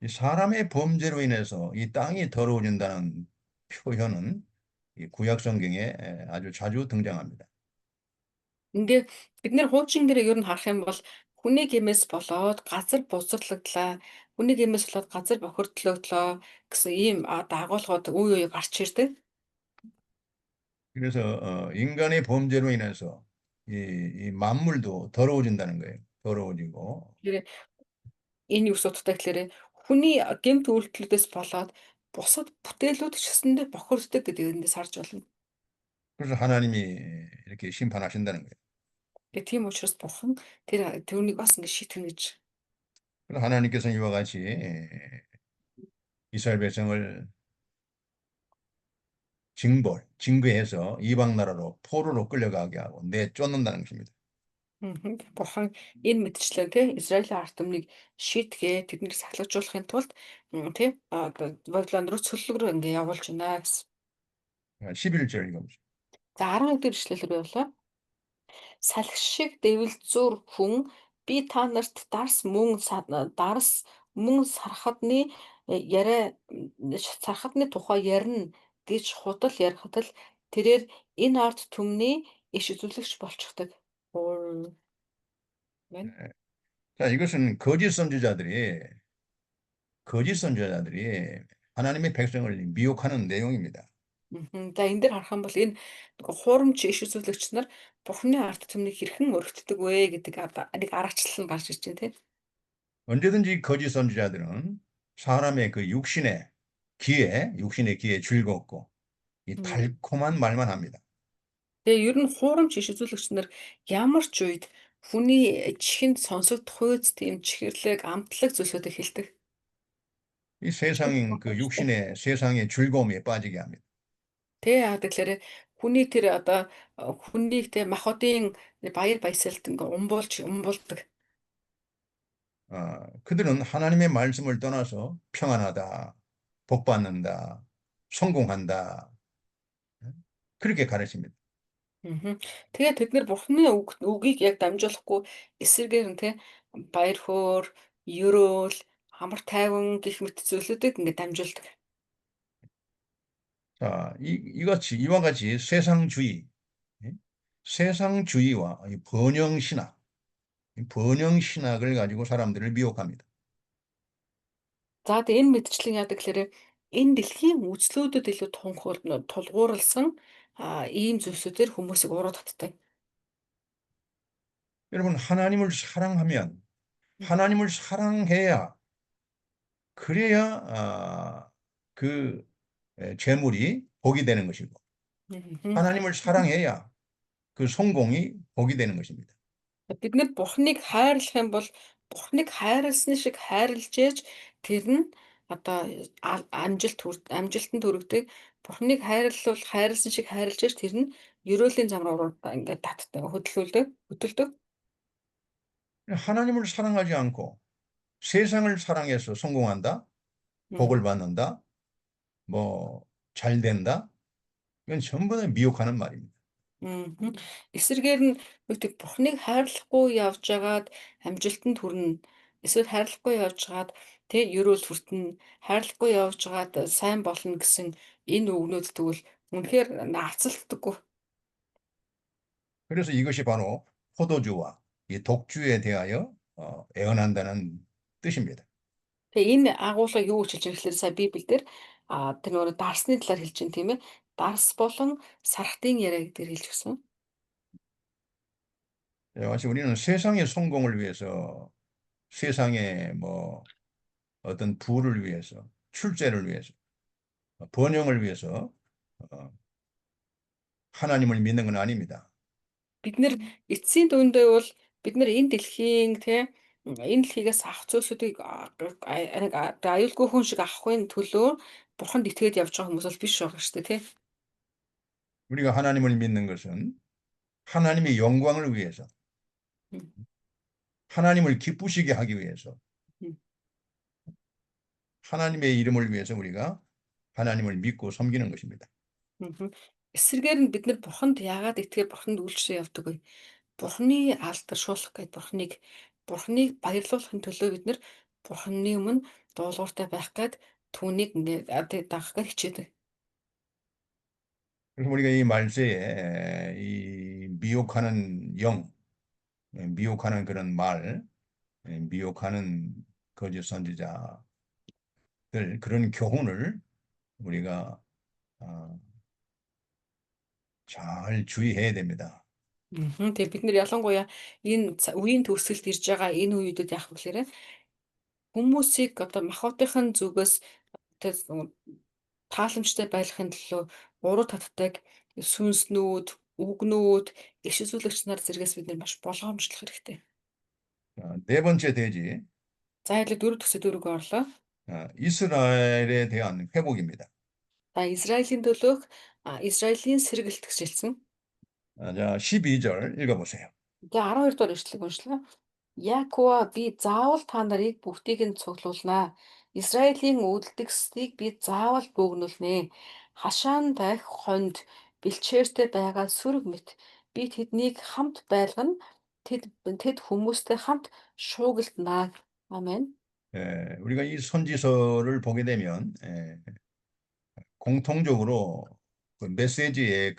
이 사람의 범죄로 인해서 이 땅이 더러워진다는 표현은 이 구약 성경에 아주 자주 등장합니다. Ингээ бид нэр хуучин дээрээ ер нь харах юм бол хүний гэмээс болоод газар бузарлагдлаа, хүний гэмээс болоод газар бохирдлогдлоо гэсэн ийм дагуулгууд үе үе гарч ирдэг. 그래서 인간의 범죄로 인해서 이 만물도 더러워진다는 거예요. 더러워지고 Тэгэхээр энэ юу асуудалтай гэхээр хүний гэмт үйлдэлүүдээс болоод бусад бүтээлүүд ч гэсэндээ бохирддог гэдэг эндээс харж байна. 그래서 하나님이 이렇게 심판하신다는 거예요. Тэгээ тийм учраас бурхан тэр түүнийг бас ингэ шийтгэн гэж. 그래서 하나님께서는 이와 같이 이스라엘 백성을 징벌해서 이방 나라로 포로로 끌려가게 하고 내쫓는다는 것입니다. Бурхан энэ мэтчлэн тий Израилийн ард түмнийг шийтгээ тэднийг сахилгажуулахын тулд тий Вавилон руу цөллөг рүү ингэ явуулж байна гэсэн. 11절 읽어보세요. За 11 дэх эшлэл рүү явлаа. Салхи шиг дэвэлзүүр хүн би та нарт дарс мөн сархадны тухай ярина гэж худал ярихад л тэрээр энэ ард түмний иш үзүүлэгч болчихдог. Мэн. 자, 이것은 거짓 선지자들이 하나님의 백성을 미혹하는 내용입니다. За энэ дээр харах юм бол энэ нөгөө хуурамч иш үзүүлэгч нар Бурхны ард түмнийг хэрхэн өргөддөг вэ гэдэг нэг аргачлал нь гарч ирж байна тийм. 언제든지 거짓 선지자들은 사람의 그 육신의 귀에 즐겁고 이 달콤한 말만 합니다. Тэгээ ер нь хуурамч иш үзүүлэгч нар ямар ч үед хүний чихэнд сонсогдох хүйц тийм чихэрлэг, амтлаг зүйлсүүдийг хэлдэг. 이 세상의 즐거움에 빠지게 합니다. Тэ яагаад гэхээр хүнийг тэ махбодын баяр баясгалд ингээ умбуулдаг. 그들은 하나님의 말씀을 떠나서 평안하다, 복 받는다, 성공한다. 그렇게 가르칩니다. Тэгээ тэд нэр Бурхны үгийг яг дамжуулахгүй эсэргээр нь тэ баяр хөөр, ёроол, амар тайван гэх мэт зүйлүүдийг ингээ дамжуулдаг. 자, 이와 같이 세상주의, 예? 세상주의와 이 번영신학, 이 번영신학을 가지고 사람들을 미혹합니다. За одоо энэ мэдчлэн яадаг гэхээр энэ дэлхийн үзлүүдэд илүү тулгуурласан ийм зүйлсүүдээр хүмүүсийг уруу татдаг. 여러분, 하나님을 사랑하면, 하나님을 사랑해야, 그래야, 그 재물이 복이 되는 것이고, Мгм. 하나님을 사랑해야 그 성공이 복이 되는 것입니다. Бид нэр Бурхныг хайрлах юм бол Бурхныг хайрлсан шиг хайрлж ээж тэр нь одоо амжилтанд хүргэдэг. Бурхныг хайрлсан шиг хайрлж ээж тэр нь ерөөлийн зам руу ингээд татдаг, хөдөлдөг. 하나님을 사랑하지 않고 세상을 사랑해서 성공한다, Мгм. 복을 받는다, 뭐, 잘 된다, 이건 전부 다 미혹하는 말입니다. Мгм. Эсвэргээр нь үүгтэй Бурхныг хайрлахгүй явж агаад амжилтанд хүрнэ. Эсвэл хайрлахгүй явж агаад ерөөл хүртэнэ. Хайрлахгүй явж агаад сайн болно гэсэн энэ үгнүүд тэгвэл үнэхээр наацлагдаггүй. 그래서 이것이 바로 포도주와 이 독주에 대하여 애언한다는 뜻입니다. Тэгээ энэ агуулга юу гэж хэлж байгаа гэхээр сая Библиэлд тэр нөгөө дарсны талаар хэлж байна тийм ээ. Дарс болон сархтын яриа гэдгээр хэлж гисэн. 마치 우리는 세상의 성공을 위해서, 세상의 뭐 어떤 부를 위해서, 출세를 위해서, 번영을 위해서 어, 하나님을 믿는 건 아닙니다. Бид нэр эцсийн дүндээ бол бид нар энэ дэлхийн энэ дэлхийгээс авах зүйлсүүдийг нэг аюулгүй хүн шиг авахын төлөө бурханд итгээд явж байгаа хүмүүс бол биш байгаа шүү дээ тий. 우리가 하나님을 믿는 것은 하나님의 영광을 위해서, Мгм. 하나님을 기쁘시게 하기 위해서, Мгм. 하나님의 이름을 위해서 우리가 하나님을 믿고 섬기는 것입니다. Мгм. Эсвэргээр нь бид нар бурханд яагаад итгээд бурханд үйлчлээ явдаг вэ? Бурханы алдаршуулах гээд бурханыг баярлуулахын төлөө бид нар бурханы өмнө дуулууртай байх гээд түүнийг ингээд дагах гээд хичээдэг. 그래서 우리가 이 말세에 이 미혹하는 영, 미혹하는 그런 말, 미혹하는 거짓 선지자들 그런 교훈을 우리가 어, 잘 주의해야 됩니다. Мгм. Тэгээ бид нар ялангуяа энэ үеийн төгсгөлд ирж байгаа энэ үеүүдэд яах вэ гэхээр хүмүүсийг одоо махбодынхын зүгээс тэр тааламжтай байлгахын төлөө уруу татдаг сүнснүүд, үгнүүд, иш үзүүлэгч нар зэрэгс бид нар маш болгоомжлох хэрэгтэй. 네 번째 대지, За хэлээ дөрөв төсөө дөрөвгөө орлоо. 이스라엘에 대한 회복입니다. За Израилийн төлөөх Израилийн сэргэлт гэж хэлсэн. 자, 12절 읽어보세요. Тэгээ 12 дугаар ишлэгийг уншлаа. Яакова би заавал та нарыг бүгдийг нь цуглуулнаа. Израилийн үлдгэсийг би заавал бөөгнүүлнэ. Хашаан дах хонд бэлчээртэй байгаа сүрэг мэт би тэднийг хамт байлгана. Тэд хүмүүстэй хамт шуугилдана. Амен. 우리가 이 선지서를 보게 되면 공통적으로 메시지의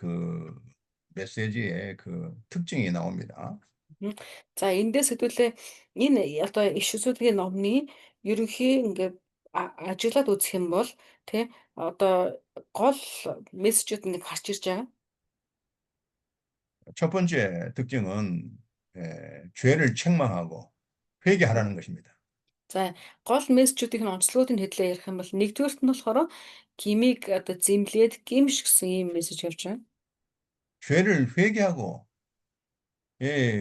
그 특징이 나옵니다. Мгм. За эндээс хэдүүлээ энэ одоо иш үзүүлгийн номны ерөнхий ингээд ажиглаад үзэх юм бол тий одоо гол мессежүүд нэг гарч ирж байгаа. 첫 번째 특징은 죄를 책망하고 회개하라는 것입니다. За гол мессежүүдийн онцлогуудыг хэдлээ ярих юм бол нэгдүгээрт нь болохоор гмийг одоо зэмлээд гимш гэсэн ийм мессеж явж байгаа. 죄를 회개하고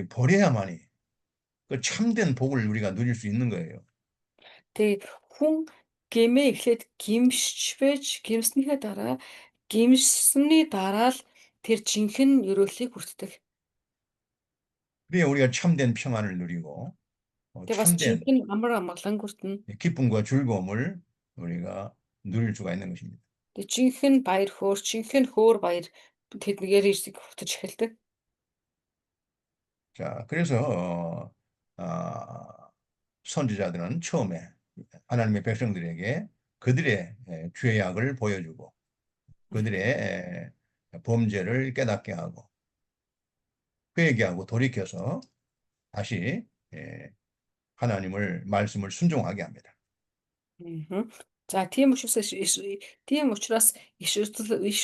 버려야만이 그 참된 복을 우리가 누릴 수 있는 거예요. Тэгээ хүн гэмээ эхлээд гимшвэж гимснийхээ дараа гимссэний дараа л тэр жинхэнэ ерөөлийг хүртдэг. 그래야 우리가 참된 평안을 누리고 Тэгээ бас 참된 жинхэнэ амар амгалан хүртэнэ. 기쁨과 즐거움을 우리가 누릴 수가 있는 것입니다. Тэгээ жинхэнэ баяр хөөр, жинхэнэ хөөр баяр тэдгээр ирсэг хүртэж эхэлдэг. 자, 그래서 선지자들은 처음에 하나님의 백성들에게 그들의 죄악을 보여주고 그들의 범죄를 깨닫게 하고 회개하고 돌이켜서 다시 하나님을 말씀을 순종하게 합니다. Мгм. За тийм учраас иш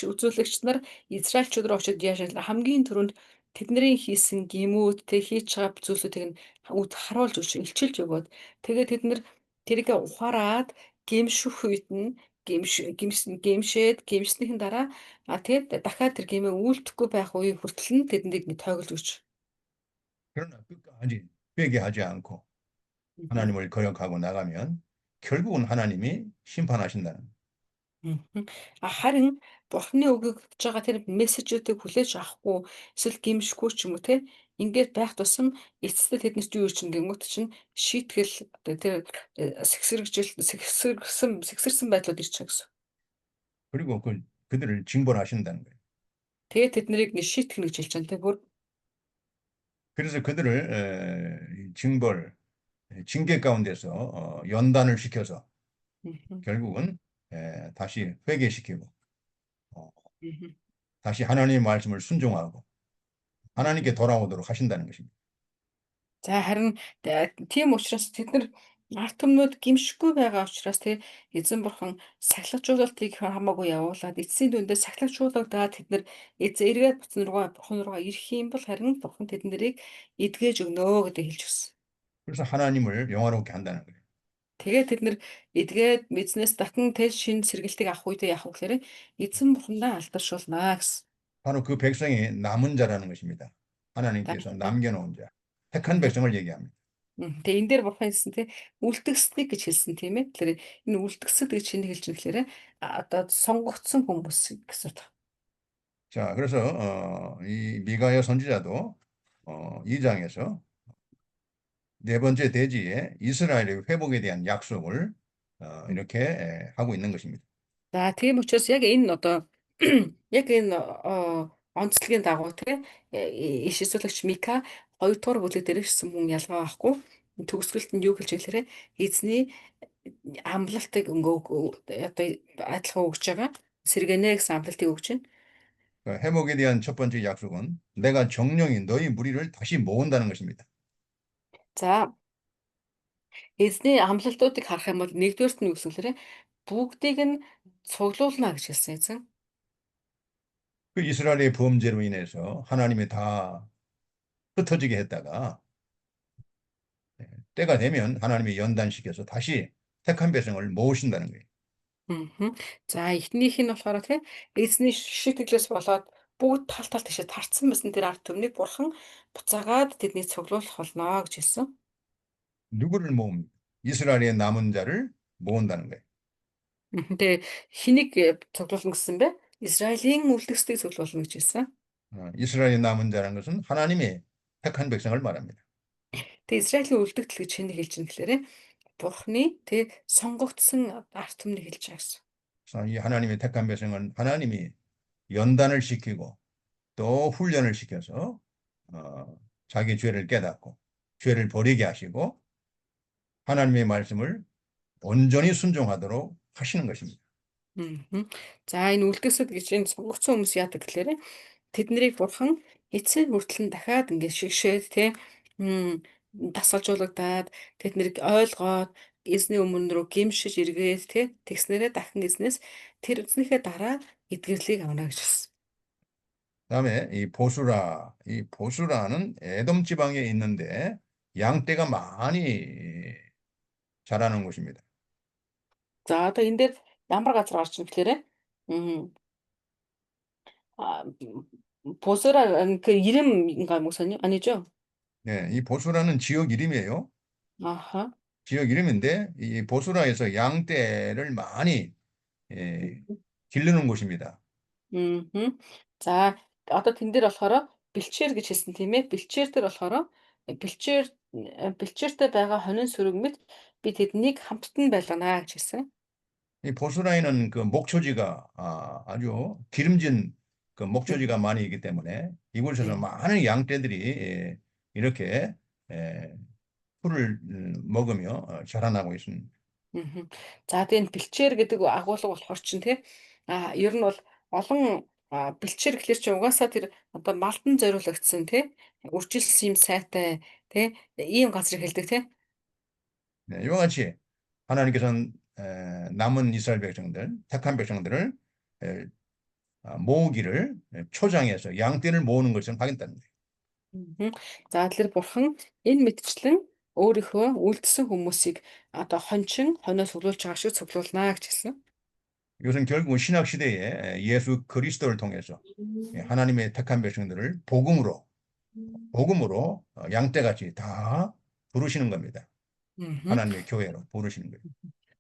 үзүүлэгч нар Израильчууд руу очиж яашаа хамгийн түрүүнд тэдний хийсэн гэмүүд хийж байгаа зүйлсүүдийг нь харуулж өгч илчилж өгөөд тэгээд тэд нар тэрийг ухаарад гэмших үед нь гэмшснийхэн дараа тэгээд дахиад тэр гэмээ үйлдэхгүй байх үе хүртэл нь тэднийг тойголж өгч. 그러나 끝까지 회개하지 않고 Мгм. 하나님을 거역하고 나가면 결국은 하나님이 심판하신다는 거예요. Мгм. Харин Бурхны өгөгдөж байгаа тэр мессежүүдийг хүлээж авахгүй эсвэл гимшихгүй ч юм уу те ингээд байх тусам эцэстээ тэднэрт юу ирчин гингүүт чинь шийтгэл одоо тэр сэгсэрсэн байдлууд ирж байгаа гэсэн. 그리고 그들을 징벌하신다는 거예요. Тэгээд тэднийг нэг шийтгэх гэж хэлж байгаа те бүр. 그래서 그들을 징계 가운데서 연단을 시켜서 Мгм. 결국은 다시 회개시키고 어, Мгм. 다시 하나님의 말씀을 순종하고 하나님께 돌아오도록 하신다는 것입니다. За харин тийм учраас тэд нар ард түмнүүд гимшихгүй байгаа учраас те эзэн бурхан сахилгажуулалтыг хамаагүй явуулаад эцсийн дүндээ сахилгажуулагдаад тэд нар эргээд бурхан руугаа ирэх юм бол харин бурхан тэднийг эдгэж өгнө гэдэг хэлж өгсөн. 그래서 하나님을 영화롭게 한다는 거예요. Тэгээд тэд нар эдгээд эзнээс дахин тэл шин сэргэлтийг авах үедээ яах вэ гэхээр эзэн бурхандаа алдаршуулнаа гэсэн. 바로 그 백성이 남은 자라는 것입니다. 하나님께서 남겨놓은 자, 택한 백성을 얘기합니다. Тэгээ энэ дээр бурхан хэлсэн те үлдгэсдэг гэж хэлсэн тийм ээ. Тэгэхээр энэ үлдгэсэд гэж шинэ хэлж байгаа одоо сонгогдсон хүмүүс гэсэн үг. 자, 그래서 이 미가야 선지자도 2장에서 네 번째 대지에 이스라엘의 회복에 대한 약속을 이렇게 하고 있는 것입니다. За тийм учраас яг энэ одоо яг энэ онцлогийн дагуу те иш эсвэлэгч Мика 2 дугаар бүлэг дээр ирсэн хүн ялгаа байхгүй. Төгсгөлт нь юу хэлж байгаа гэхээр эзний амлалтыг одоо адилхан өгч байгаа. Сэргэнэ гэсэн амлалтыг өгч байна. 그 회복에 대한 첫 번째 약속은 내가 정령이 너희 무리를 다시 모은다는 것입니다. За эзний амлалтуудыг харах юм бол нэгдүгээрт нь юу гэсэн хэлээрээ бүгдийг нь цуглуулна гэж хэлсэн эзэн. 그 이스라엘의 범죄로 인해서 하나님이 다 흩어지게 했다가 때가 되면 하나님이 연단시켜서 다시 택한 백성을 모으신다는 거예요. Мгм. За эхнийх нь болохоор тийм эзний шийтгэлээс болоод бүгд тал тишээ тарцсан байсан тэр ард түмнийг бурхан буцаагаад тэдний цуглуулах болно гэж хэлсэн. 누구를 모읍니까? 이스라엘의 남은 자를 모은다는 거예요. Тэгээ хэнийг цуглуулна гэсэн бэ? Израилийн үлдгэсдийг цуглуулна гэж хэлсэн. 이스라엘의 남은 자라는 것은 하나님의 택한 백성을 말합니다. Тэгээ Израилийн үлдэгдэл гэж хэнийг хэлж байгаа гэхээр бурханы тэг сонгогдсон ард түмнийг хэлж байгаа гэсэн. 그래서 이 하나님의 택한 백성은 하나님이 연단을 시키고 또 훈련을 시켜서 자기 죄를 깨닫고 죄를 버리게 하시고 하나님의 말씀을 온전히 순종하도록 하시는 것입니다. Мгм. За энэ үлдгэсэд гэж энэ сонгогдсон хүмүүс яадаг гэхээр тэднийг бурхан эцсийн хүртэл нь дахиад ингээд шигшээд дасгалжуулагдаад тэднийг ойлгоод эзний өмнө рүү гимшиж эргээд тэгснээрээ дахин эзнээс тэр эзнийхээ дараа эдгэрлийг авна гэж хэлсэн. 그다음에 이 보수라는 에돔 지방에 있는데 양떼가 많이 자라는 곳입니다. За одоо энэ дээр ямар газар гарч ийн гэхээр 보스라 그 이름인가 목사님 아니죠? 네, 이 보수라는 지역 이름이에요. 아하. 지역 이름인데 이 보수라에서 양떼를 많이 예, 기르는 곳입니다. Мгм. За одоо тэн дээр болохоор бэлчээр гэж хэлсэн тийм ээ. Бэлчээр дээр болохоор бэлчээр бэлчээртэй байгаа хонин сүрэг мэт би тэднийг хамтдан байлганаа гэж хэлсэн. 이 보스라에는 그 목초지가 아주 기름진 그 목초지가 많이 있기 때문에 이곳에서 네. 많은 양떼들이 이렇게 풀을 먹으며 자라나고 있습니다. Мгм. За тэгээ бэлчээр гэдэг агуулга болохоор чинь тий ер нь бол олон бэлчээр гэхэлэр чи угаасаа тэр одоо малдан зориулагдсан тий үржилсэн юм сайтай тий ийм газрыг хэлдэг тий. 네, 이와 같이 하나님께서는 남은 이스라엘 백성들, 택한 백성들을 에, 모으기를 초장해서 양떼를 모으는 것처럼 하겠다는 거예요. Мгм. За тэгэхээр бурхан энэ мэтчлэн өөрийнхөө үлдсэн хүмүүсийг одоо хончин хоноос цуглуулж байгаа шиг цуглуулнаа гэж хэлсэн. 이것은 결국 신약 시대에 예수 그리스도를 통해서 하나님의 택한 백성들을 복음으로 양떼같이 다 부르시는 겁니다. Мгм. 하나님의 교회로 부르시는 거예요.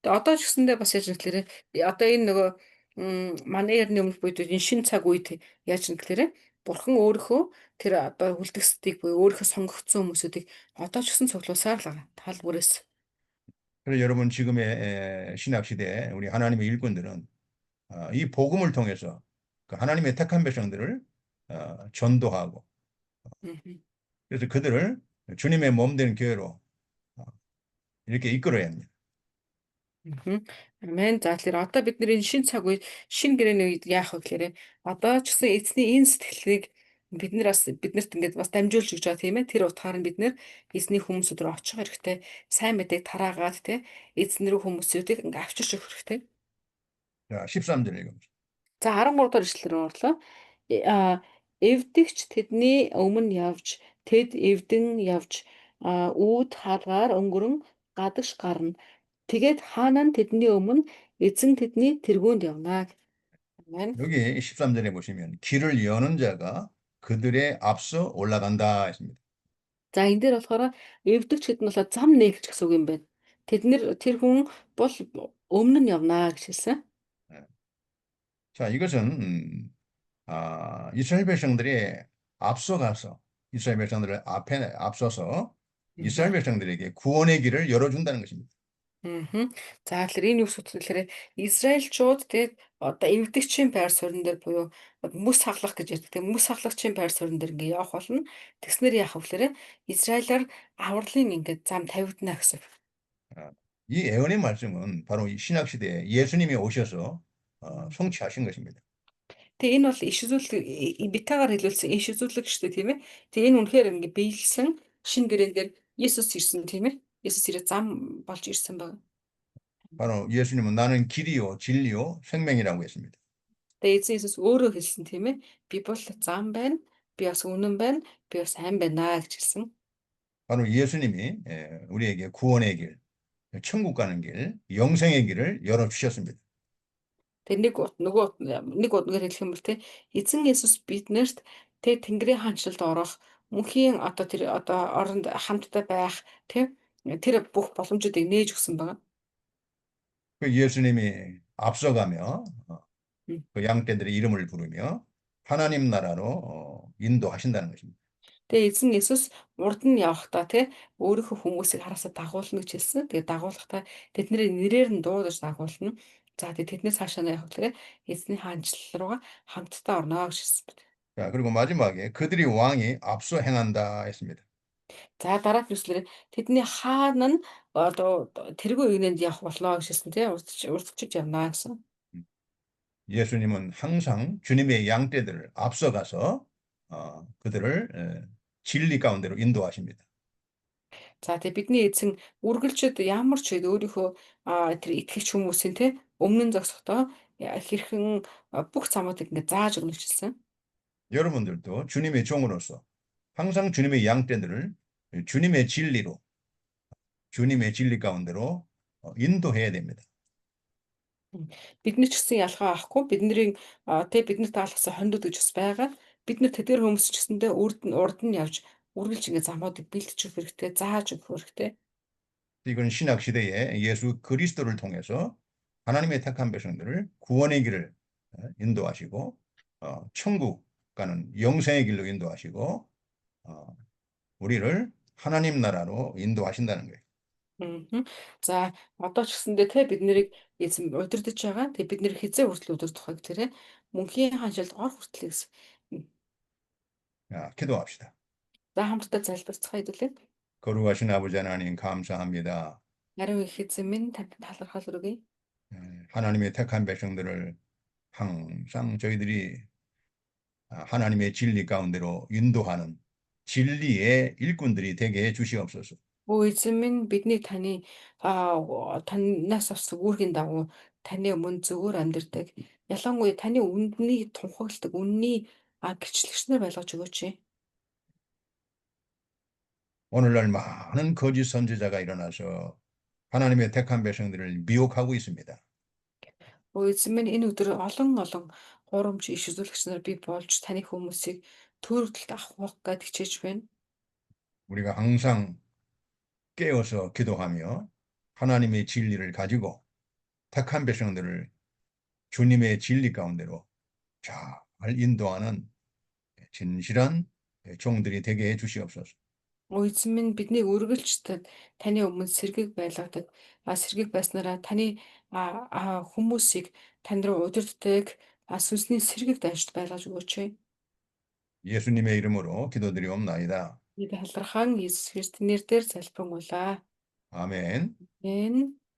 Тэгээ одоо ч гэсэндээ бас яаж нэхлээр одоо энэ нөгөө манай эртний өмнөх үед энэ шин цаг үед яаж нэхлээр бурхан өөрийнхөө тэр одоо үлдгэсдгийг буюу өөрийнхөө сонгогдсон хүмүүсүүдийг одоо ч гэсэн цуглуулсаар л байгаа. Тал бүрээс. 그래서 여러분 지금의 신약 시대에 우리 하나님의 일꾼들은 이 복음을 통해서 그 하나님의 택한 백성들을 전도하고 Мгм. 그래서 그들을 주님의 몸 된 교회로 이렇게 이끌어야 합니다. Мгм. Амен. За тэгэхээр одоо бид нэр энэ шин цаг үед шин гэрээний үед яах вэ гэхээр одоо ч гэсэн эзний энэ сэтгэлийг биднэрт ингээд бас дамжуулж өгч байгаа тийм ээ. Тэр утгаар нь бид нэр эзний хүмүүсүүд рүү очих хэрэгтэй. Сайн мэдээг тараагаад тийм эзэн рүү хүмүүсүүдийг ингээд авчирч өгөх хэрэгтэй. 자, 13절 읽어보시죠. За 13 дугаар ишлэл рүү орлоо. Эвдэгч тэдний өмнө явж тэд эвдэн явж үүд хаалгаар өнгөрөн гадагш гарна. Тэгээд хаана нь тэдний өмнө эзэн тэдний тэргуунд явна. Амен. 여기 13절에 보시면 길을 여는 자가 그들의 앞서 올라간다 했습니다. За энэ дээр болохоор эвдэгч хэд нь болохоор зам нээгч гэсэн үг юм байна. Тэр хүн бол өмнө нь явна гэж хэлсэн. 예. 자, 이것은 이스라엘 백성들이 앞서가서 이스라엘 백성들을 앞에 앞서서 이스라엘 백성들에게 구원의 길을 열어준다는 것입니다. Мгм. За тэгэхээр энэ юу гэсэн үг гэхээр Израильчууд тэгээд одоо эвдэгчийн байр суурин дээр буюу мөс хаглах гэж ярьдаг. Тэгээд мөс хаглагчийн байр суурин дээр ингээ явах болно. Тэгснэр яах вэ гэхээр Израилаар авралын ингээ зам тавигдана гэсэн. 아, 이 예언의 말씀은 바로 이 신약 시대에 예수님이 오셔서 성취하신 것입니다. Тэгээ энэ бол иш үзүүлэг битагаар хэлүүлсэн иш үзүүлэг шүү дээ тийм ээ. Тэгээ энэ үнэхээр ингээ биелсэн шин гэрээн дээр Есүс ирсэн тийм ээ. Есүс ирээ зам болж ирсэн баг. 바로 예수님은 나는 길이요, 진리요, 생명이라고 했습니다. Тэгээ эзэн Есүс өөрөө хэлсэн тийм ээ. Би бол зам байна. Би бас үнэн байна. Би бас сайн байна гэж хэлсэн. 바로 예수님이 우리에게 구원의 길, 천국 가는 길, 영생의 길을 열어주셨습니다. Тэгээ нэг удаагаар хэлэх юм бол тийм эзэн Есүс биднэрт тэг Тэнгэрийн хаанчлалд орох мөнхийн одоо тэр одоо оронд хамтдаа байх тийм тэр бүх боломжуудыг нээж өгсөн байна. 그 예수님이 앞서가며 그 양떼들의 이름을 부르며 하나님 나라로 인도하신다는 것입니다. Тэгээ эзэн Есүс урд нь явахдаа тий өөрийнхөө хүмүүсийг хараасаа дагуулна гэж хэлсэн. Тэгээ дагуулахдаа тэдний нэрээр нь дуудаж дагуулна. За тэгээ тэднээс хаашаа нь явах гэхээр эзний хаанчлал руугаа хамтдаа орно гэж хэлсэн байна. 자, 그리고 마지막에 그들이 왕이 앞서 행한다 했습니다. За дараах нэслэр тэдний хаана нь одоо тэргүй игнэнд явах болно гэж хэлсэн тий урдчиж явна гэсэн. 예수님은 항상 주님의 양떼들을 앞서가서 그들을 진리 가운데로 인도하십니다. За тэгээ бидний эзэн үргэлжид ямар ч үед өөрийнхөө тэр итгэгч хүмүүсийн тий өмнө нь зогсохдоо хэрхэн бүх замуудыг ингээ зааж өгнө гэж хэлсэн. 여러분들도 주님의 종으로서 항상 주님의 양떼들을 주님의 진리로, 주님의 진리 가운데로 인도해야 됩니다. Бидний ч гэсэн ялгаа авахгүй биднэрт таалгасан хондод гэж бас байгаа. Бид нар тэдгээр хүмүүс ч гэсэндээ урд нь явж үргэлж ингээ замуудыг бэлтэж өгөх хэрэгтэй, зааж өгөх хэрэгтэй. 이건 신약 시대에 예수 그리스도를 통해서 하나님의 택한 백성들을 구원의 길을 인도하시고 천국 가는 영생의 길로 인도하시고 우리를 하나님 나라로 인도하신다는 거예요. Мгм. За одоо ч гэсэндээ те бид нарыг эзэн удирдах байгаа. Тэгээ бид нэр хизээ хүртэл удирдах вэ гэхээр мөнхийн хаанчлалд ор хүртэл гэсэн. 자, 기도합시다. За хамтдаа залбирцгаая хэдүүлээ. 거룩하신 아버지 하나님 감사합니다. Ариун их эзэн минь танд талархал өргөе. 하나님의 택한 백성들을 항상 저희들이 하나님의 진리 가운데로 인도하는 진리의 일꾼들이 되게 해 주시옵소서. Өө эзэн минь бидний танаас авсан үүргийн дагуу таны өмнө зөвөр амьдардаг. Ялангуяа таны үннийг тунхагладаг үнний гэрчлэгч нар байлгаж өгөөч. 오늘날 많은 거짓 선지자가 일어나서 하나님의 택한 백성들을 미혹하고 있습니다. Өө эзэн минь энэ өдөр олон гурамч иш үзүүлэгч нар бий болж таны хүмүүсийг төрөлд авах гээд хичээж байна. 우리가 항상 깨어서 기도하며 하나님의 진리를 가지고 택한 백성들을 주님의 진리 가운데로 잘 인도하는 진실한 종들이 되게 해 주시옵소서. Өө эзэн минь бидний үргэлжлээд таны өмнө сэргийг байлгадаг. Сэргийг байснараа таны хүмүүсийг тань руу удирддаг сүнсний сэргийг даншд байлгаж өгөөч. 예수님의 이름으로 기도드리옵나이다. Бид халархан Иесус Христосийн нэрээр залбирanгуйлаа. 아멘. Амен.